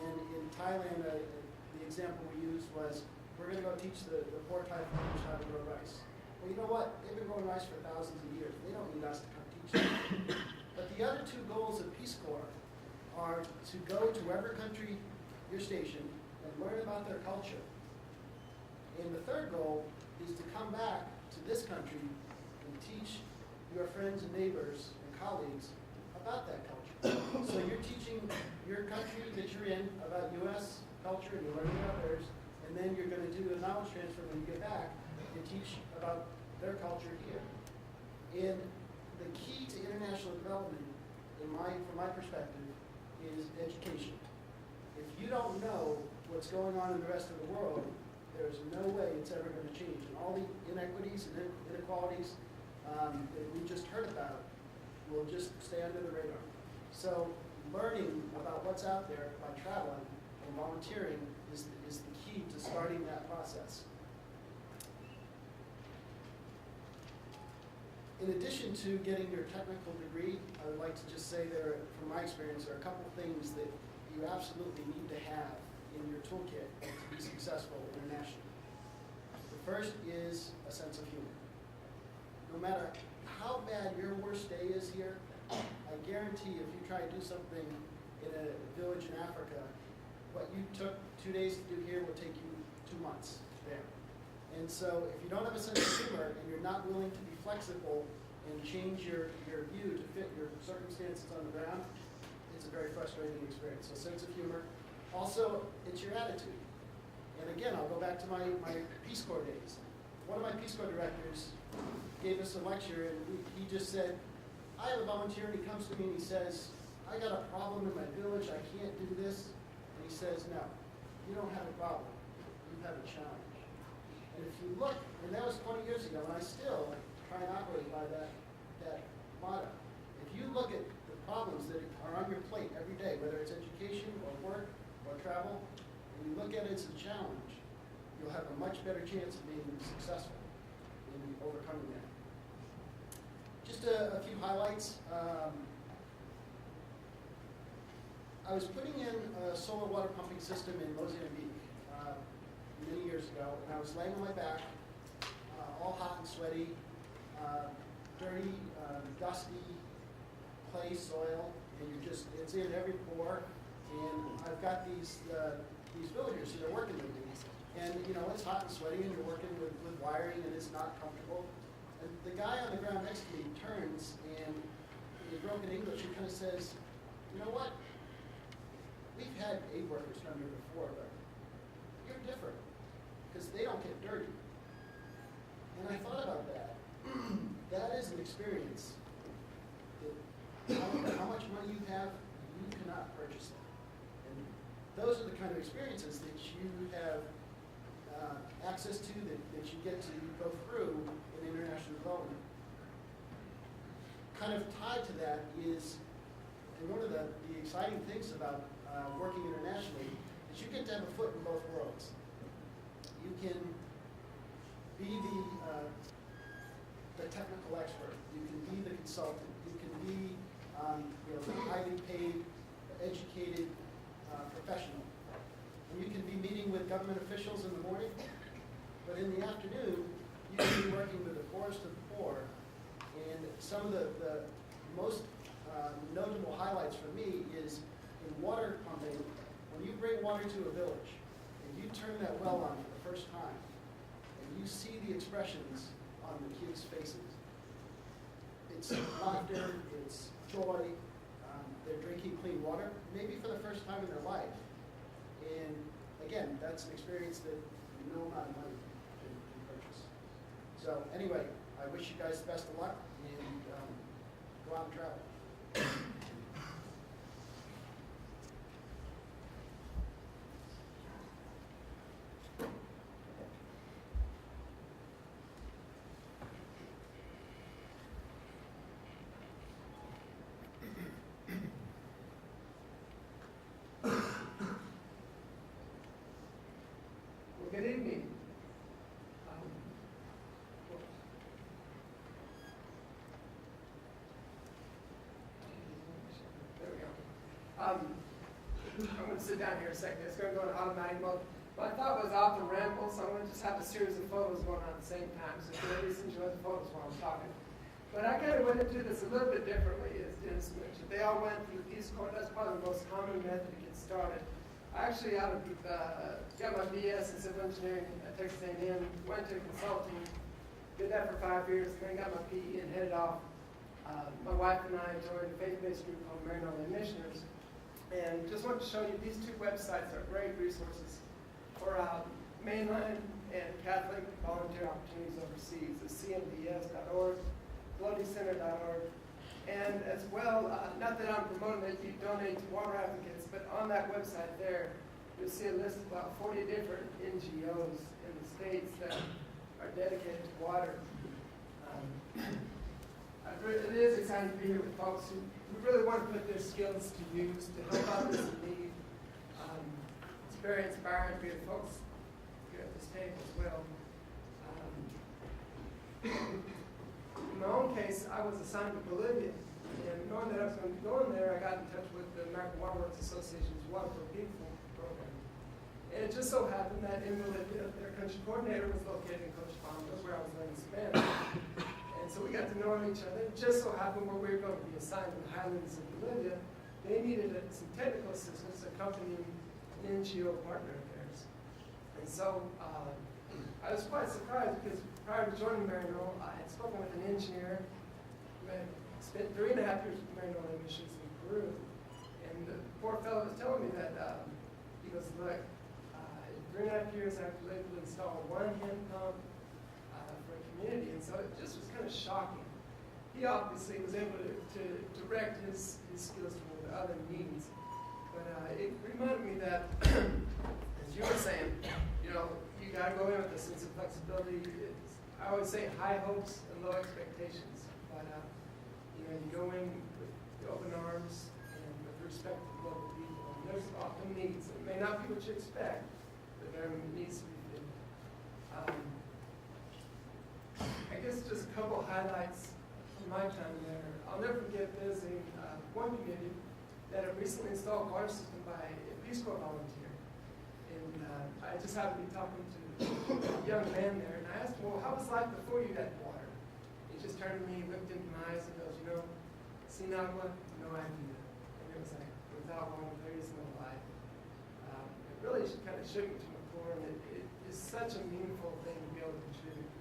And in Thailand, the example we used was, we're going to go teach the poor Thai farmers how to grow rice. Well, you know what? They've been growing rice for thousands of years. They don't need us to come teach them. But the other 2 goals of Peace Corps are to go to wherever country you're stationed and learn about their culture. And the 3rd goal is to come back to this country and teach your friends and neighbors and colleagues about that culture. So you're teaching your country that you're in about U.S. culture, and you're learning about theirs, and and then you're going to do a knowledge transfer when you get back and teach about their culture here. And the key to international development, from my perspective, is education. If you don't know what's going on in the rest of the world, there's no way it's ever going to change. And all the inequities and inequalities that we just heard about will just stay under the radar. So learning about what's out there by traveling and volunteering is the key to starting that process. In addition to getting your technical degree, I would like to just say from my experience, there are a couple things that you absolutely need to have in your toolkit to be successful internationally. The first is a sense of humor. No matter how bad your worst day is here, I guarantee if you try to do something in a village in Africa, what you took 2 days to do here will take you 2 months there. And so if you don't have a sense of humor and you're not willing to be flexible and change your view to fit your circumstances on the ground, it's a very frustrating experience. So sense of humor. Also, it's your attitude. And again, I'll go back to my Peace Corps days. One of my Peace Corps directors gave us a lecture, and he just said, I have a volunteer, and he comes to me and he says, I got a problem in my village, I can't do this. And he says, no, you don't have a problem, you have a challenge. And if you look, and that was 20 years ago, and I still try and operate by that motto. If you look at the problems that are on your plate every day, whether it's education or work or travel, and you look at it as a challenge, you'll have a much better chance of being successful in overcoming that. Just a few highlights. I was putting in a solar water pumping system in Mozambique many years ago, and I was laying on my back, all hot and sweaty, dirty, dusty clay soil, and it's in every pore. And I've got these villagers that are working with me, and it's hot and sweaty, and you're working with wiring, and it's not comfortable. And the guy on the ground next to me turns, and in broken English, he kind of says, you know what? We've had aid workers come here before, but you're different, because they don't get dirty. And I thought about that. That is an experience. How much money you have, you cannot purchase it. And those are the kind of experiences that you have access to, that you get to go through in international development. Kind of tied to that is, and one of the exciting things about working internationally is you get to have a foot in both worlds. You can be the technical expert. You can be the consultant. You can be the highly paid, educated professional. And you can be meeting with government officials in the morning, but in the afternoon, you can be working with the poorest of the poor. And some of the most notable highlights for me is in water pumping. When you bring water to a village, and you turn that well on for the first time, and you see the expressions on the kids' faces. It's laughter, it's joy, they're drinking clean water, maybe for the first time in their life. And again, that's an experience that no amount of money can purchase. So anyway, I wish you guys the best of luck, and go out and travel. Good evening. There we go. I'm going to sit down here a second. It's going to go in automatic mode. My thought was off the ramble, so I'm going to just have a series of photos going on at the same time, so you at least enjoy the photos while I'm talking. But I kind of went into this a little bit differently, as Dennis mentioned. They all went through Peace Corps. That's probably the most common method to get started. I actually got my BS in civil engineering at Texas A&M, went to consulting, did that for 5 years, then got my PE and headed off. My wife and I joined a faith-based group called Marian Missioners. And just wanted to show you these two websites are great resources for mainline and Catholic volunteer opportunities overseas, the cmbs.org, blooddycenter.org, and as well, not that I'm promoting that you donate to water advocates, but on that website there, you'll see a list of about 40 different NGOs in the States that are dedicated to water. It is exciting to be here with folks who really want to put their skills to use to help others in need. It's very inspiring to be with folks here at this table as well. In my own case, I was assigned to Bolivia, and knowing that I was going to be going there, I got in touch with the American Water Works Association's Water for People program. And it just so happened that in Bolivia, their country coordinator was located in Cochabamba, where I was learning Spanish. And so we got to know each other. It just so happened where we were going to be assigned to the highlands of Bolivia, they needed some technical assistance accompanying an NGO partner of theirs. And so I was quite surprised because prior to joining Marino, I had spoken with an engineer who had spent 3.5 years with Marino emissions in Peru. And the poor fellow was telling me that, he goes, look, 3.5 years I was able to install one hand pump for a community, and so it just was kind of shocking. He obviously was able to direct his skills toward other needs, but it reminded me that, as you were saying, you got to go in with a sense of flexibility. I always say high hopes and low expectations, but you go in with open arms and with respect to local people. And there's often needs. It may not be what you expect, but there needs to be filled. I guess just a couple highlights from my time there. I'll never forget visiting one community that had recently installed a water system by a Peace Corps volunteer. And I just happened to be talking to a young man there, and I asked him, well, how was life before you had water? He just turned to me, looked into my eyes, and goes, sin agua, no hay vida. And it was like, without water, there is no life. It really kind of shook me to my core, and it is such a meaningful thing to be able to contribute.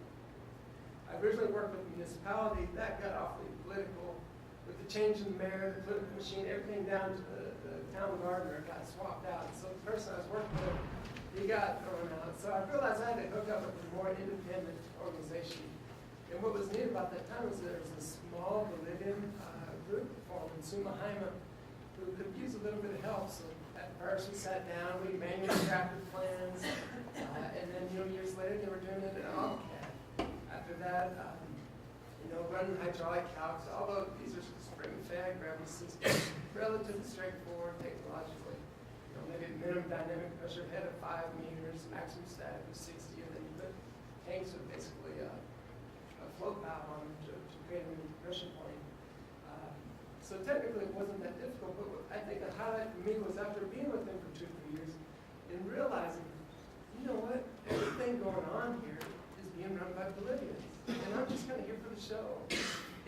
I originally worked with a municipality that got awfully political. With the change in the mayor, the political machine, everything down to the town gardener got swapped out. So the person I was working with, he got thrown out. So I realized I had to hook up with a more independent organization. And what was neat about that time was there was a small Bolivian group formed in Sumahaima who could use a little bit of help. So at first we sat down, we manually drafted plans, and then years later they were doing it in AutoCAD. After that, running hydraulic calcs, although these are spring-fed gravity systems, relatively straightforward technologically. Maybe minimum dynamic pressure head of 5 meters, maximum static of 60, and then you put tanks with basically a float valve on them to create a new pressure point. So technically it wasn't that difficult, but I think the highlight for me was after being with them for 2 or 3 years and realizing, you know what, everything going on here is being run by Bolivians. And I'm just kind of here for the show.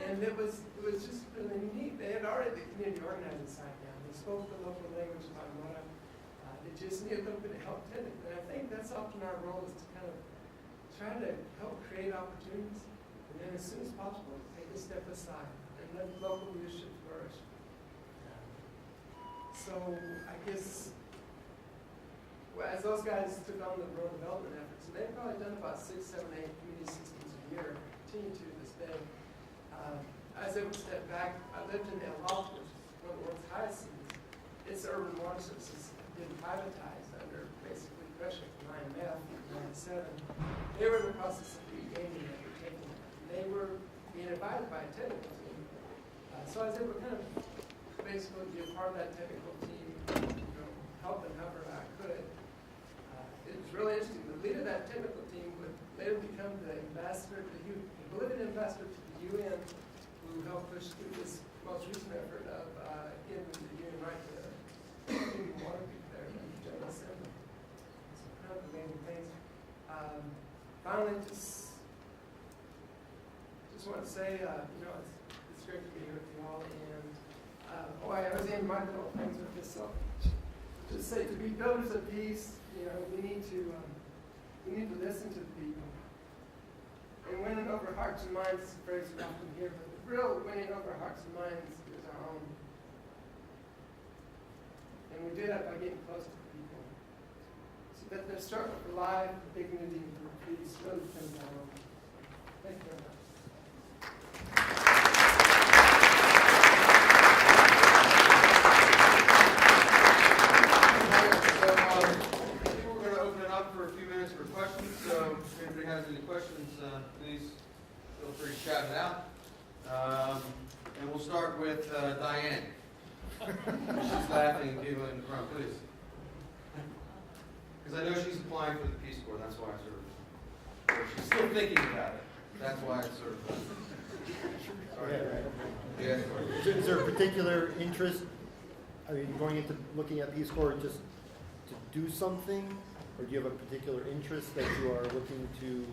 And it was just really neat. They had already the community organizing side down. They spoke the local language of Aymara. They just need a little bit of help technically. And I think that's often our role is to kind of try to help create opportunities. And then as soon as possible, take a step aside and let local leadership flourish. So I guess as those guys took on the rural development efforts, and they've probably done about 6, 7, 8 community systems a year, continue to this day. I was able to step back. I lived in El Alto, which is one of the world's highest cities. Its urban water services have been privatized under basically pressure from IMF in 1997. They were in the process of regaining and retaking it. They were being advised by a technical team. So I was able to kind of basically be a part of that technical team, help them however I could. It was really interesting. The leader of that technical team would later become the ambassador, the Bolivian ambassador to the UN, who helped push through this most recent effort of giving the UN right to clean water there in the General Assembly. So kind of amazing things. Finally, just want to say, it's great to be here with you all. And I was in my little things with this. So just say to be builders of peace, we need to listen to the people. And winning over hearts and minds is a phrase we often hear, but the real winning over hearts and minds is our own. And we do that by getting close to the people. So that they're struggling for life, dignity, and peace, really depends on them. Thank you very much. So, I think we're going to open it up for a few minutes for questions. So, if anybody has any questions, please feel free to shout it out. And we'll start with Diane. She's laughing and giggling in the front, please. Because I know she's applying for the Peace Corps. That's why I sort of. Or she's still thinking about it. That's why it's sort of. Sorry. Yeah. Is there a particular interest? Are you going into looking at Peace Corps just to do something, or do you have a particular interest that you are looking to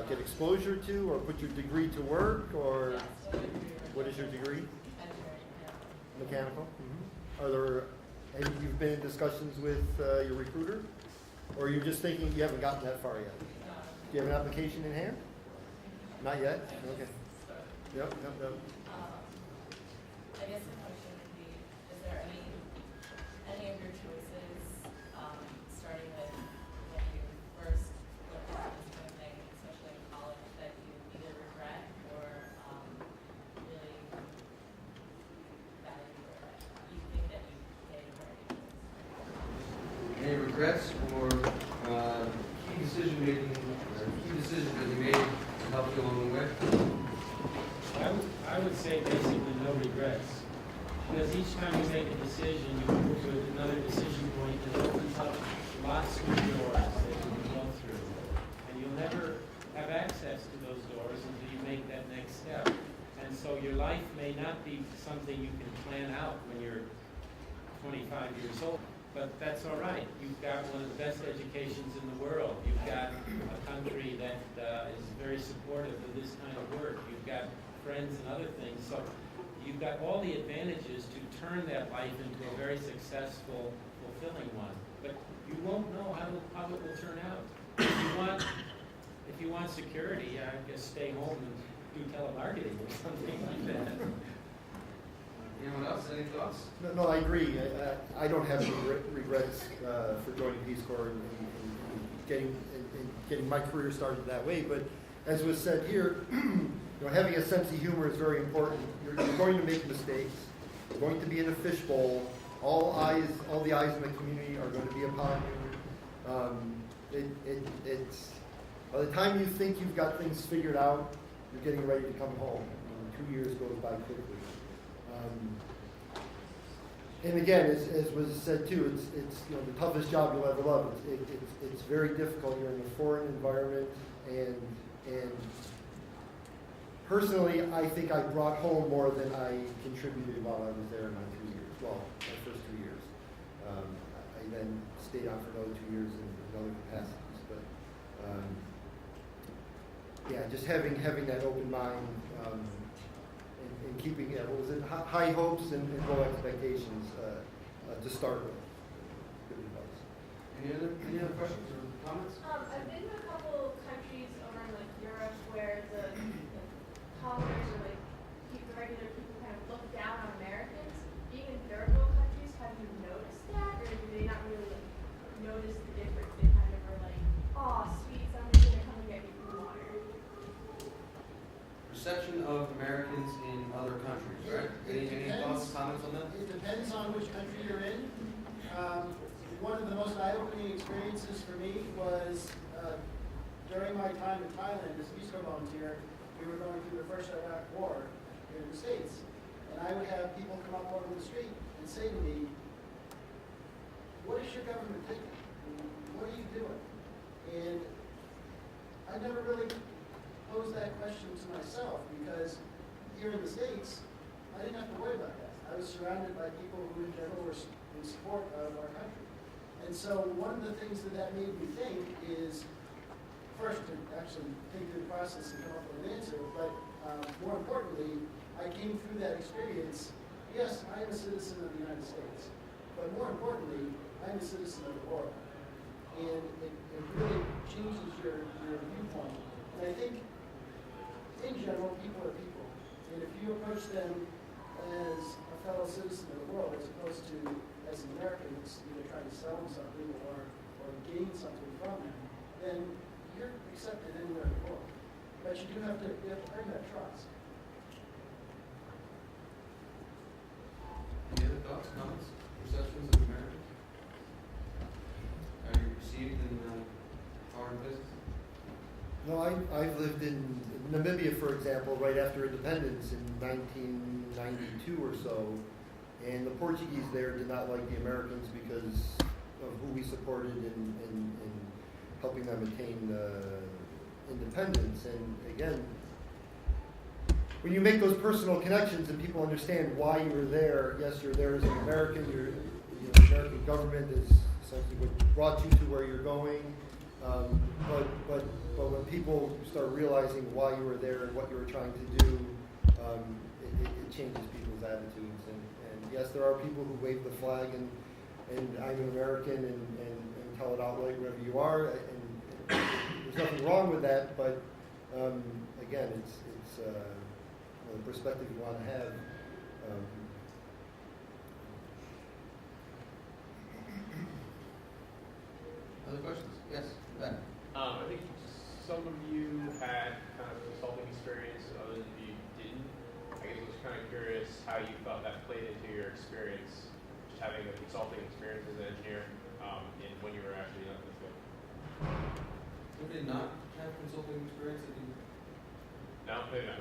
get exposure to, or put your degree to work, or what is your degree? Mechanical. Mm-hmm. Are there? Have you been in discussions with your recruiter, or are you just thinking you haven't gotten that far yet? Do you have an application in hand? Not yet. Okay. Yep. I guess the question would be, is there any of your choices, starting with when you first looked at this kind of thing, especially in college, that you either regret or really value, or you think that you made a very good choice? Any regrets or key decisions that you made to help you along the way? I would say basically no regrets. Because each time you make a decision, you move to another decision point that opens up lots of doors that you can go through. And you'll never have access to those doors until you make that next step. And so your life may not be something you can plan out when you're 25 years old. But that's all right. You've got one of the best educations in the world. You've got a country that is very supportive of this kind of work. You've got friends and other things. So you've got all the advantages to turn that life into a very successful, fulfilling one. But you won't know how it will turn out. If you want security, I guess stay home and do telemarketing or something like that. Anyone else? Any thoughts? No, I agree. I don't have any regrets for joining Peace Corps and getting my career started that way. But as was said here, having a sense of humor is very important. You're going to make mistakes. You're going to be in a fishbowl. All the eyes in the community are going to be upon you. It's by the time you think you've got things figured out, you're getting ready to come home. 2 years goes by quickly. And again, as was said too, it's the toughest job you'll ever love. It's very difficult. You're in a foreign environment, and personally, I think I brought home more than I contributed while I was there in my 2 years. Well, my first 2 years. I then stayed on for another 2 years in other capacities. But yeah, just having that open mind. And keeping high hopes and low expectations to start with. Good advice. Any other questions or comments? I've been to a couple countries over in Europe where the commoners or the regular people kind of look down on Americans. Being in third world countries, have you noticed that, or do they not really notice the difference? They kind of are like, "Oh, sweet, somebody's gonna come and get me some water." Perception of Americans in other countries, right? Any thoughts, comments on that? It depends on which country you're in. One of the most eye-opening experiences for me was during my time in Thailand as a Peace Corps volunteer. We were going through the first Iraq War here in the States. And I would have people come up over the street and say to me, "What is your government thinking? What are you doing?" And I never really posed that question to myself, because here in the States, I didn't have to worry about that. I was surrounded by people who in general were in support of our country. And so one of the things that made me think is, first, to actually think through the process and come up with an answer, but more importantly, I came through that experience. Yes, I am a citizen of the United States, but more importantly, I'm a citizen of the world. And it really changes your viewpoint. And I think in general, people are people. And if you approach them as a fellow citizen of the world, as opposed to as an American who's either trying to sell them something or then you're accepted anywhere in the world. But you have to earn that trust. Any other thoughts, comments, perceptions of Americans? Are you perceived in foreign places? No, I've lived in Namibia, for example, right after independence in 1992 or so, and the Portuguese there did not like the Americans because of who we supported in helping them attain independence. And again, when you make those personal connections and people understand why you were there, yes, you're there as an American, the American government is essentially what brought you to where you're going. But when people start realizing why you were there and what you were trying to do, it changes people's attitudes. And yes, there are people who wave the flag and I'm an American and tell it outright wherever you are. And there's nothing wrong with that, but again, it's the perspective you want to have. Other questions? Yes, Ben. I think some of you had kind of consulting experience, others of you didn't. I guess I was kind of curious how you felt that played into your experience, just having a consulting experience as an engineer, and when you were actually in the field. Who did not have consulting experience? No, maybe not.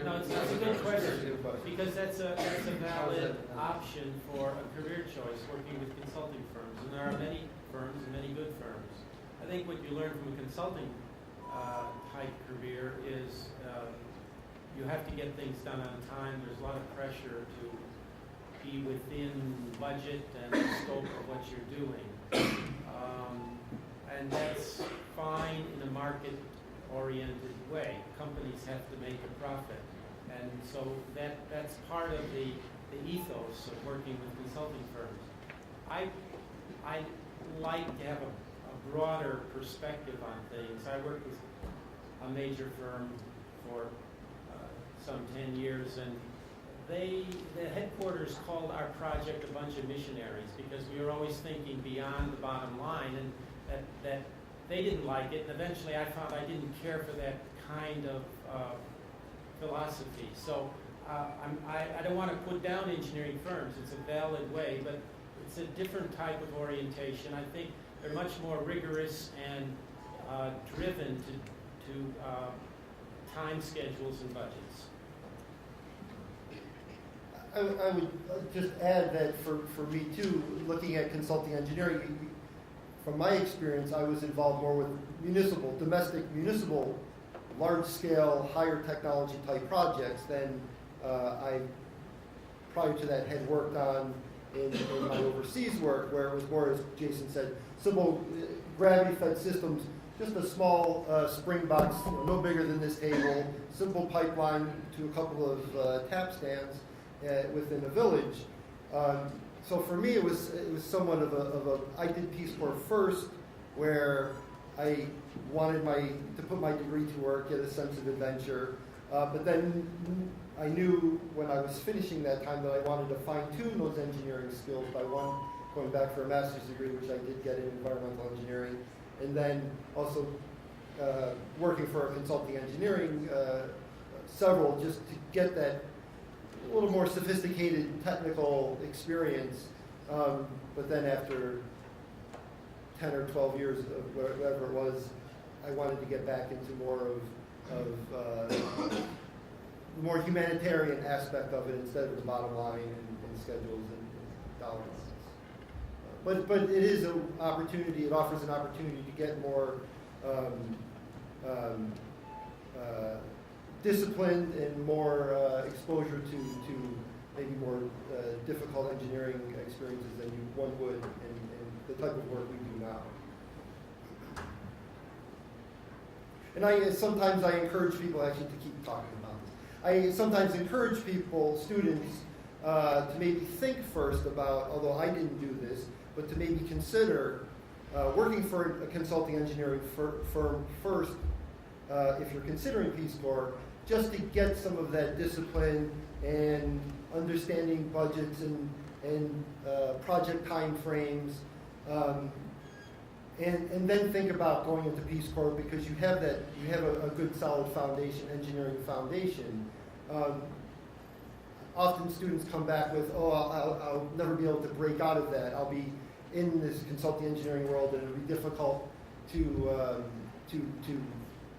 No, it's a good question, because that's a valid option for a career choice, working with consulting firms. And there are many firms and many good firms. I think what you learn from a consulting type career is you have to get things done on time. There's a lot of pressure to be within budget and the scope of what you're doing. And that's fine in a market-oriented way. Companies have to make a profit. And so that's part of the ethos of working with consulting firms. I like to have a broader perspective on things. I worked with a major firm for some 10 years, and the headquarters called our project a bunch of missionaries because we were always thinking beyond the bottom line, and that they didn't like it, and eventually I found I didn't care for that kind of philosophy. So I don't want to put down engineering firms. It's a valid way, but it's a different type of orientation. I think they're much more rigorous and driven to time schedules and budgets. I would just add that for me too, looking at consulting engineering, from my experience, I was involved more with domestic municipal, large-scale, higher technology type projects than I, prior to that, had worked on in my overseas work, where it was more, as Jason said, simple gravity-fed systems, just a small spring box, no bigger than this table, simple pipeline to a couple of tap stands within a village. So for me, it was somewhat of a I did Peace Corps first, where I wanted to put my degree to work, get a sense of adventure. But then I knew when I was finishing that time that I wanted to fine-tune those engineering skills by going back for a master's degree, which I did get in environmental engineering, and then also working for a consulting engineering, several, just to get that a little more sophisticated technical experience. But then after 10 or 12 years of whatever it was, I wanted to get back into more of the more humanitarian aspect of it instead of the bottom line and schedules and dollar amounts. But it is an opportunity. It offers an opportunity to get more disciplined and more exposure to maybe more difficult engineering experiences than one would in the type of work we do now. And sometimes I encourage people, actually, to keep talking about this. I sometimes encourage people, students, to maybe think first about, although I didn't do this, but to maybe consider working for a consulting engineering firm first, if you're considering Peace Corps, just to get some of that discipline and understanding budgets and project time frames. And then think about going into Peace Corps, because you have a good solid foundation, engineering foundation. Often students come back with, oh, I'll never be able to break out of that. I'll be in this consulting engineering world, and it'll be difficult to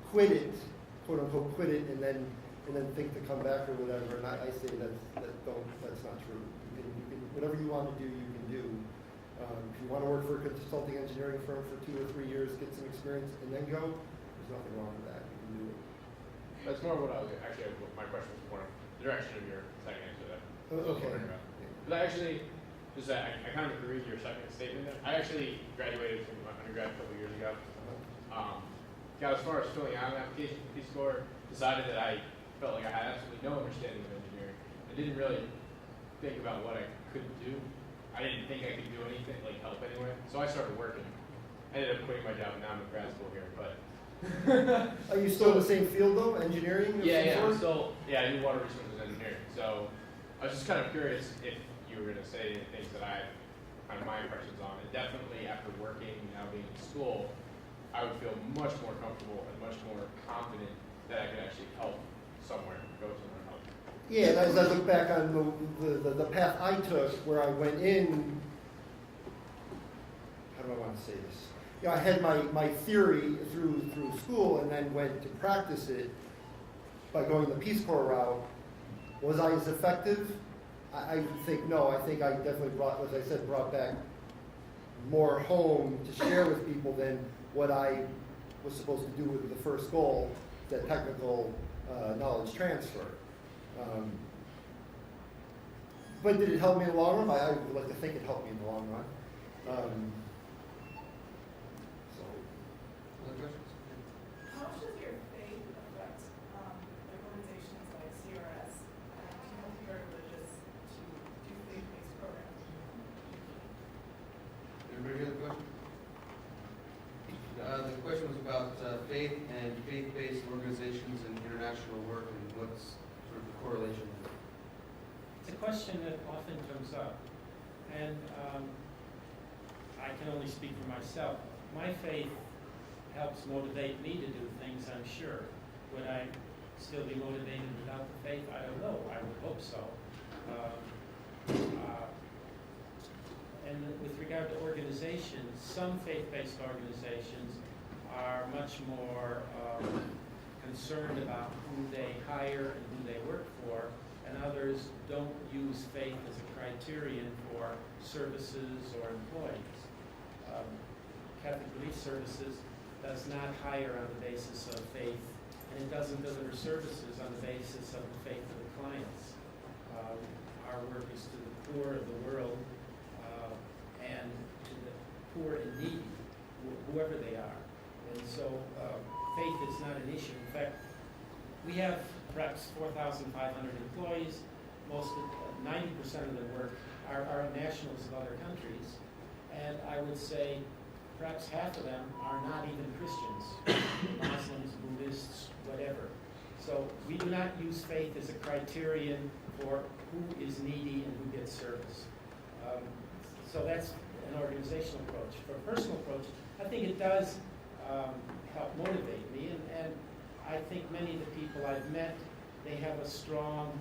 quit it, quote unquote, quit it, and then think to come back or whatever. And I say that's not true. You can whatever you want to do, you can do. If you want to work for a consulting engineering firm for 2 or 3 years, get some experience, and then go, there's nothing wrong with that. You can do it. That's more what I was actually. My question was more the direction of your second answer. That Okay. But I actually, I kind of agree with your second statement there. I actually graduated from undergrad a couple years ago. Got as far as filling out an application for Peace Corps, decided that I felt like I had absolutely no understanding of engineering. I didn't really think about what I could do. I didn't think I could do anything, like help anyway. So I started working. I ended up quitting my job, and now I'm in grad school here. But Are you still in the same field though, engineering? yeah, I'm still, I do water resources engineering. So I was just kind of curious if you were going to say any things that I have kind of my impressions on. And definitely after working, now being in school, I would feel much more comfortable and much more confident that I could actually help somewhere, go somewhere and help. Yeah, and as I look back on the path I took, where I went in, how do I want to say this? I had my theory through school, and then went to practice it by going the Peace Corps route. Was I as effective? I think no. I think I definitely brought back more home to share with people than what I was supposed to do with the first goal, that technical knowledge transfer. But did it help me in the long run? I would like to think it helped me in the long run. Other questions? How much does your faith affect organizations like CRS to help your religious to do faith-based programs? Anybody have a question? The question was about faith and faith-based organizations and international work, and what's sort of the correlation. It's a question that often comes up, and I can only speak for myself. My faith helps motivate me to do things, I'm sure. Would I still be motivated without the faith? I don't know. I would hope so. And with regard to organizations, some faith-based organizations are much more concerned about who they hire and who they work for, and others don't use faith as a criterion for services or employees. Catholic Relief Services does not hire on the basis of faith, and it doesn't deliver services on the basis of the faith of the clients. Our work is to the poor of the world and to the poor and needy, whoever they are. And so faith is not an issue. In fact, we have perhaps 4,500 employees. Most of 90% of the work are nationals of other countries. And I would say perhaps half of them are not even Christians, Muslims, Buddhists, whatever. So we do not use faith as a criterion for who is needy and who gets service. So that's an organizational approach. For a personal approach, I think it does help motivate me, and I think many of the people I've met, they have a strong,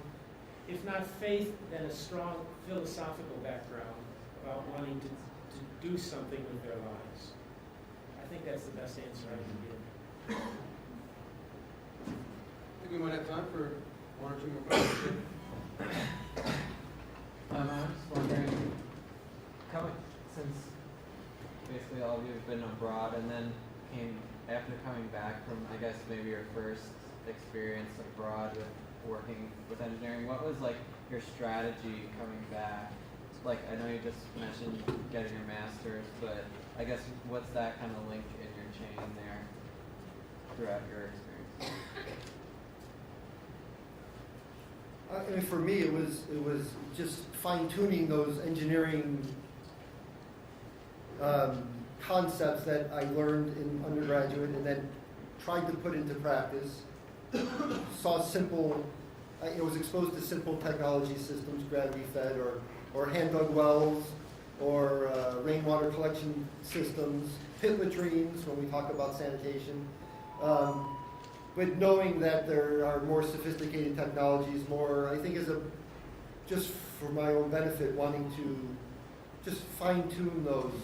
if not faith, then a strong philosophical background about wanting to do something with their lives. I think that's the best answer I can give. I think we might have time for one or two more questions. I was just wondering, since basically all of you have been abroad and then after coming back from, I guess, maybe your first experience abroad with working with engineering, what was like your strategy coming back? Like, I know you just mentioned getting your master's, but I guess what's that kind of link in your chain there throughout your experience? I mean, for me, it was just fine-tuning those engineering concepts that I learned in undergraduate, and then tried to put into practice. Saw simple, I was exposed to simple technology systems, gravity-fed or hand-dug wells, or rainwater collection systems, pit latrines when we talk about sanitation. But knowing that there are more sophisticated technologies, more, I think just for my own benefit, wanting to just fine tune those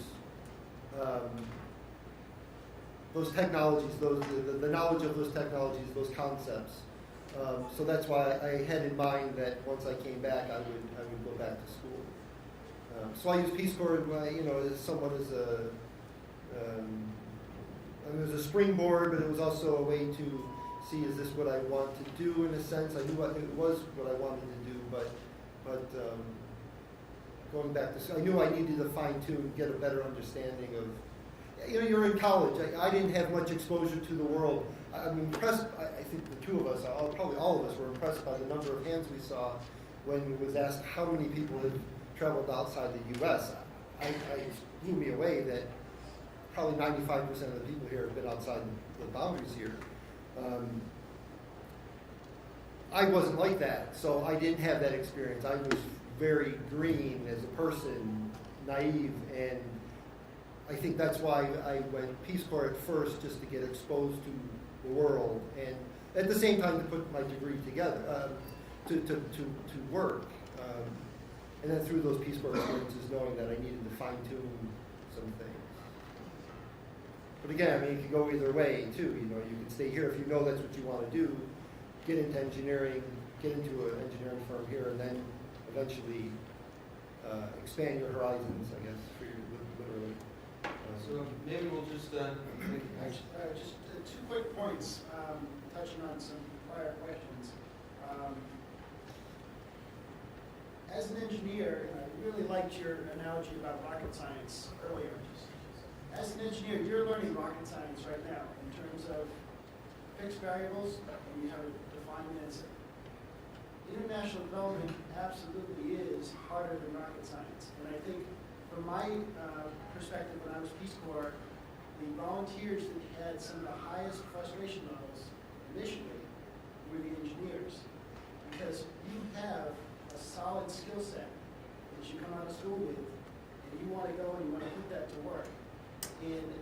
technologies, the knowledge of those technologies, those concepts. So that's why I had in mind that once I came back, I would go back to school. So I use Peace Corps, as somewhat as it was a springboard, but it was also a way to see, is this what I want to do in a sense? I knew it was what I wanted to do, but going back to school, I knew I needed to fine tune, get a better understanding of, you're in college. I didn't have much exposure to the world. I'm impressed, I think the two of us, probably all of us were impressed by the number of hands we saw when it was asked how many people had traveled outside the U.S. It blew me away that probably 95% of the people here have been outside the boundaries here. I wasn't like that, so I didn't have that experience. I was very green as a person, naive, and I think that's why I went Peace Corps at first, just to get exposed to the world, and at the same time to put my degree together, to work. And then through those Peace Corps experiences, knowing that I needed to fine-tune some things. But again, you can go either way, too. You can stay here if you know that's what you want to do, get into engineering, get into an engineering firm here, and then eventually expand your horizons, I guess, for your, literally. So maybe we'll just, Just 2 quick points, touching on some prior questions. As an engineer, and I really liked your analogy about rocket science earlier. As an engineer, you're learning rocket science right now in terms of fixed variables and you have to define an answer. International development absolutely is harder than rocket science. And I think from my perspective, when I was Peace Corps, the volunteers that had some of the highest frustration levels initially were the engineers. Because you have a solid skill set that you come out of school with, and you want to go and you want to put that to work. And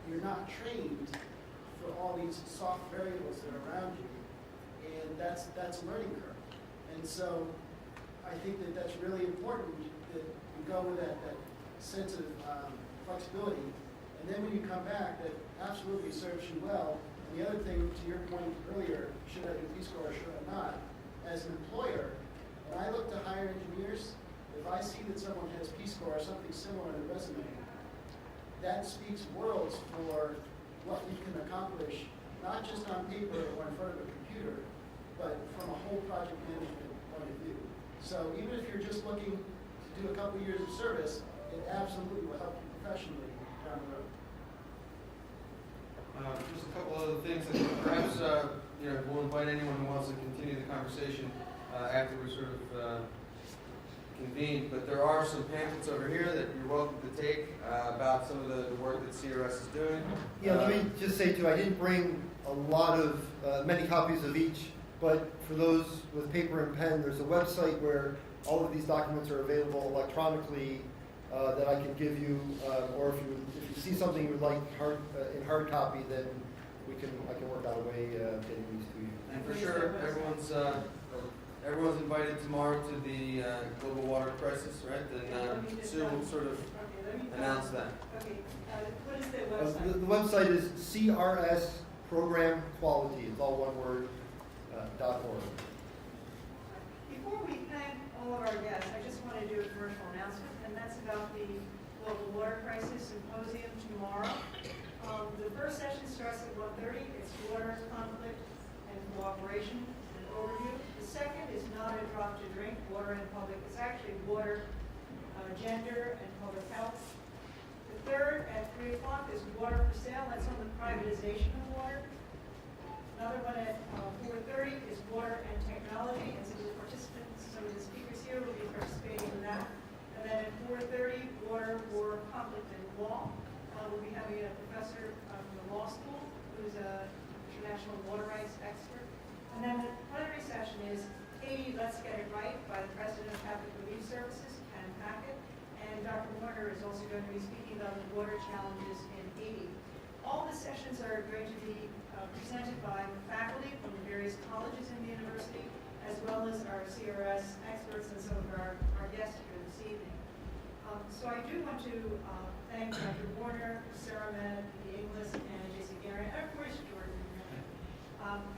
you're not trained for all these soft variables that are around you, and that's a learning curve. And so I think that that's really important that you go with that sense of flexibility, and then when you come back, that absolutely serves you well. And the other thing, to your point earlier, should I do Peace Corps or should I not? As an employer, when I look to hire engineers, if I see that someone has Peace Corps or something similar in their resume, that speaks worlds for what you can accomplish, not just on paper or in front of a computer, but from a whole project management point of view. So even if you're just looking to do a couple years of service, it absolutely will help you professionally down the road. just a couple other things that perhaps, we'll invite anyone who wants to continue the conversation after we sort of convene. But there are some pamphlets over here that you're welcome to take about some of the work that CRS is doing. Yeah, let me just say too, I didn't bring a lot of, many copies of each, but for those with paper and pen, there's a website where all of these documents are available electronically that I can give you, or if you see something you would like in hard copy, then I can work out a way of getting these to you. And for sure, everyone's invited tomorrow to the global water crisis, right? And Sue will sort of announce that. Okay, what is the website? The website is CRS Program Quality. It's all one word, .org. Before we thank all of our guests, I just want to do a commercial announcement, and that's about the Global Water Crisis Symposium tomorrow. The first session starts at 1:30. It's water, conflict, and cooperation, an overview. The second is not a drop to drink, water in public. It's actually water, gender, and public health. The third at 3 o'clock is water for sale. That's on the privatization of water. Another one at 4:30 is water and technology, and some of the speakers here will be participating in that. And then at 4:30, water, war, conflict, and law. We'll be having a professor from the law school who's an international water rights expert. And then the plenary session is Katie, Let's Get It Right by the president of Catholic Relief Services, Ken Packett, and Dr. challenges in Haiti. All the sessions are going to be presented by faculty from the various colleges in the university, as well as our CRS experts and some of our guests here this evening. So I do want to thank Dr. Warner, Sarah Mann, Pete Inglis, and Jason Guerin, and of course Jordan.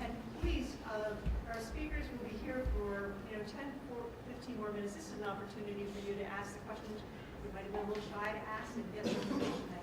And please, our speakers will be here for 10, 15 more minutes. This is an opportunity for you to ask the questions you might have been a little shy to ask and get some information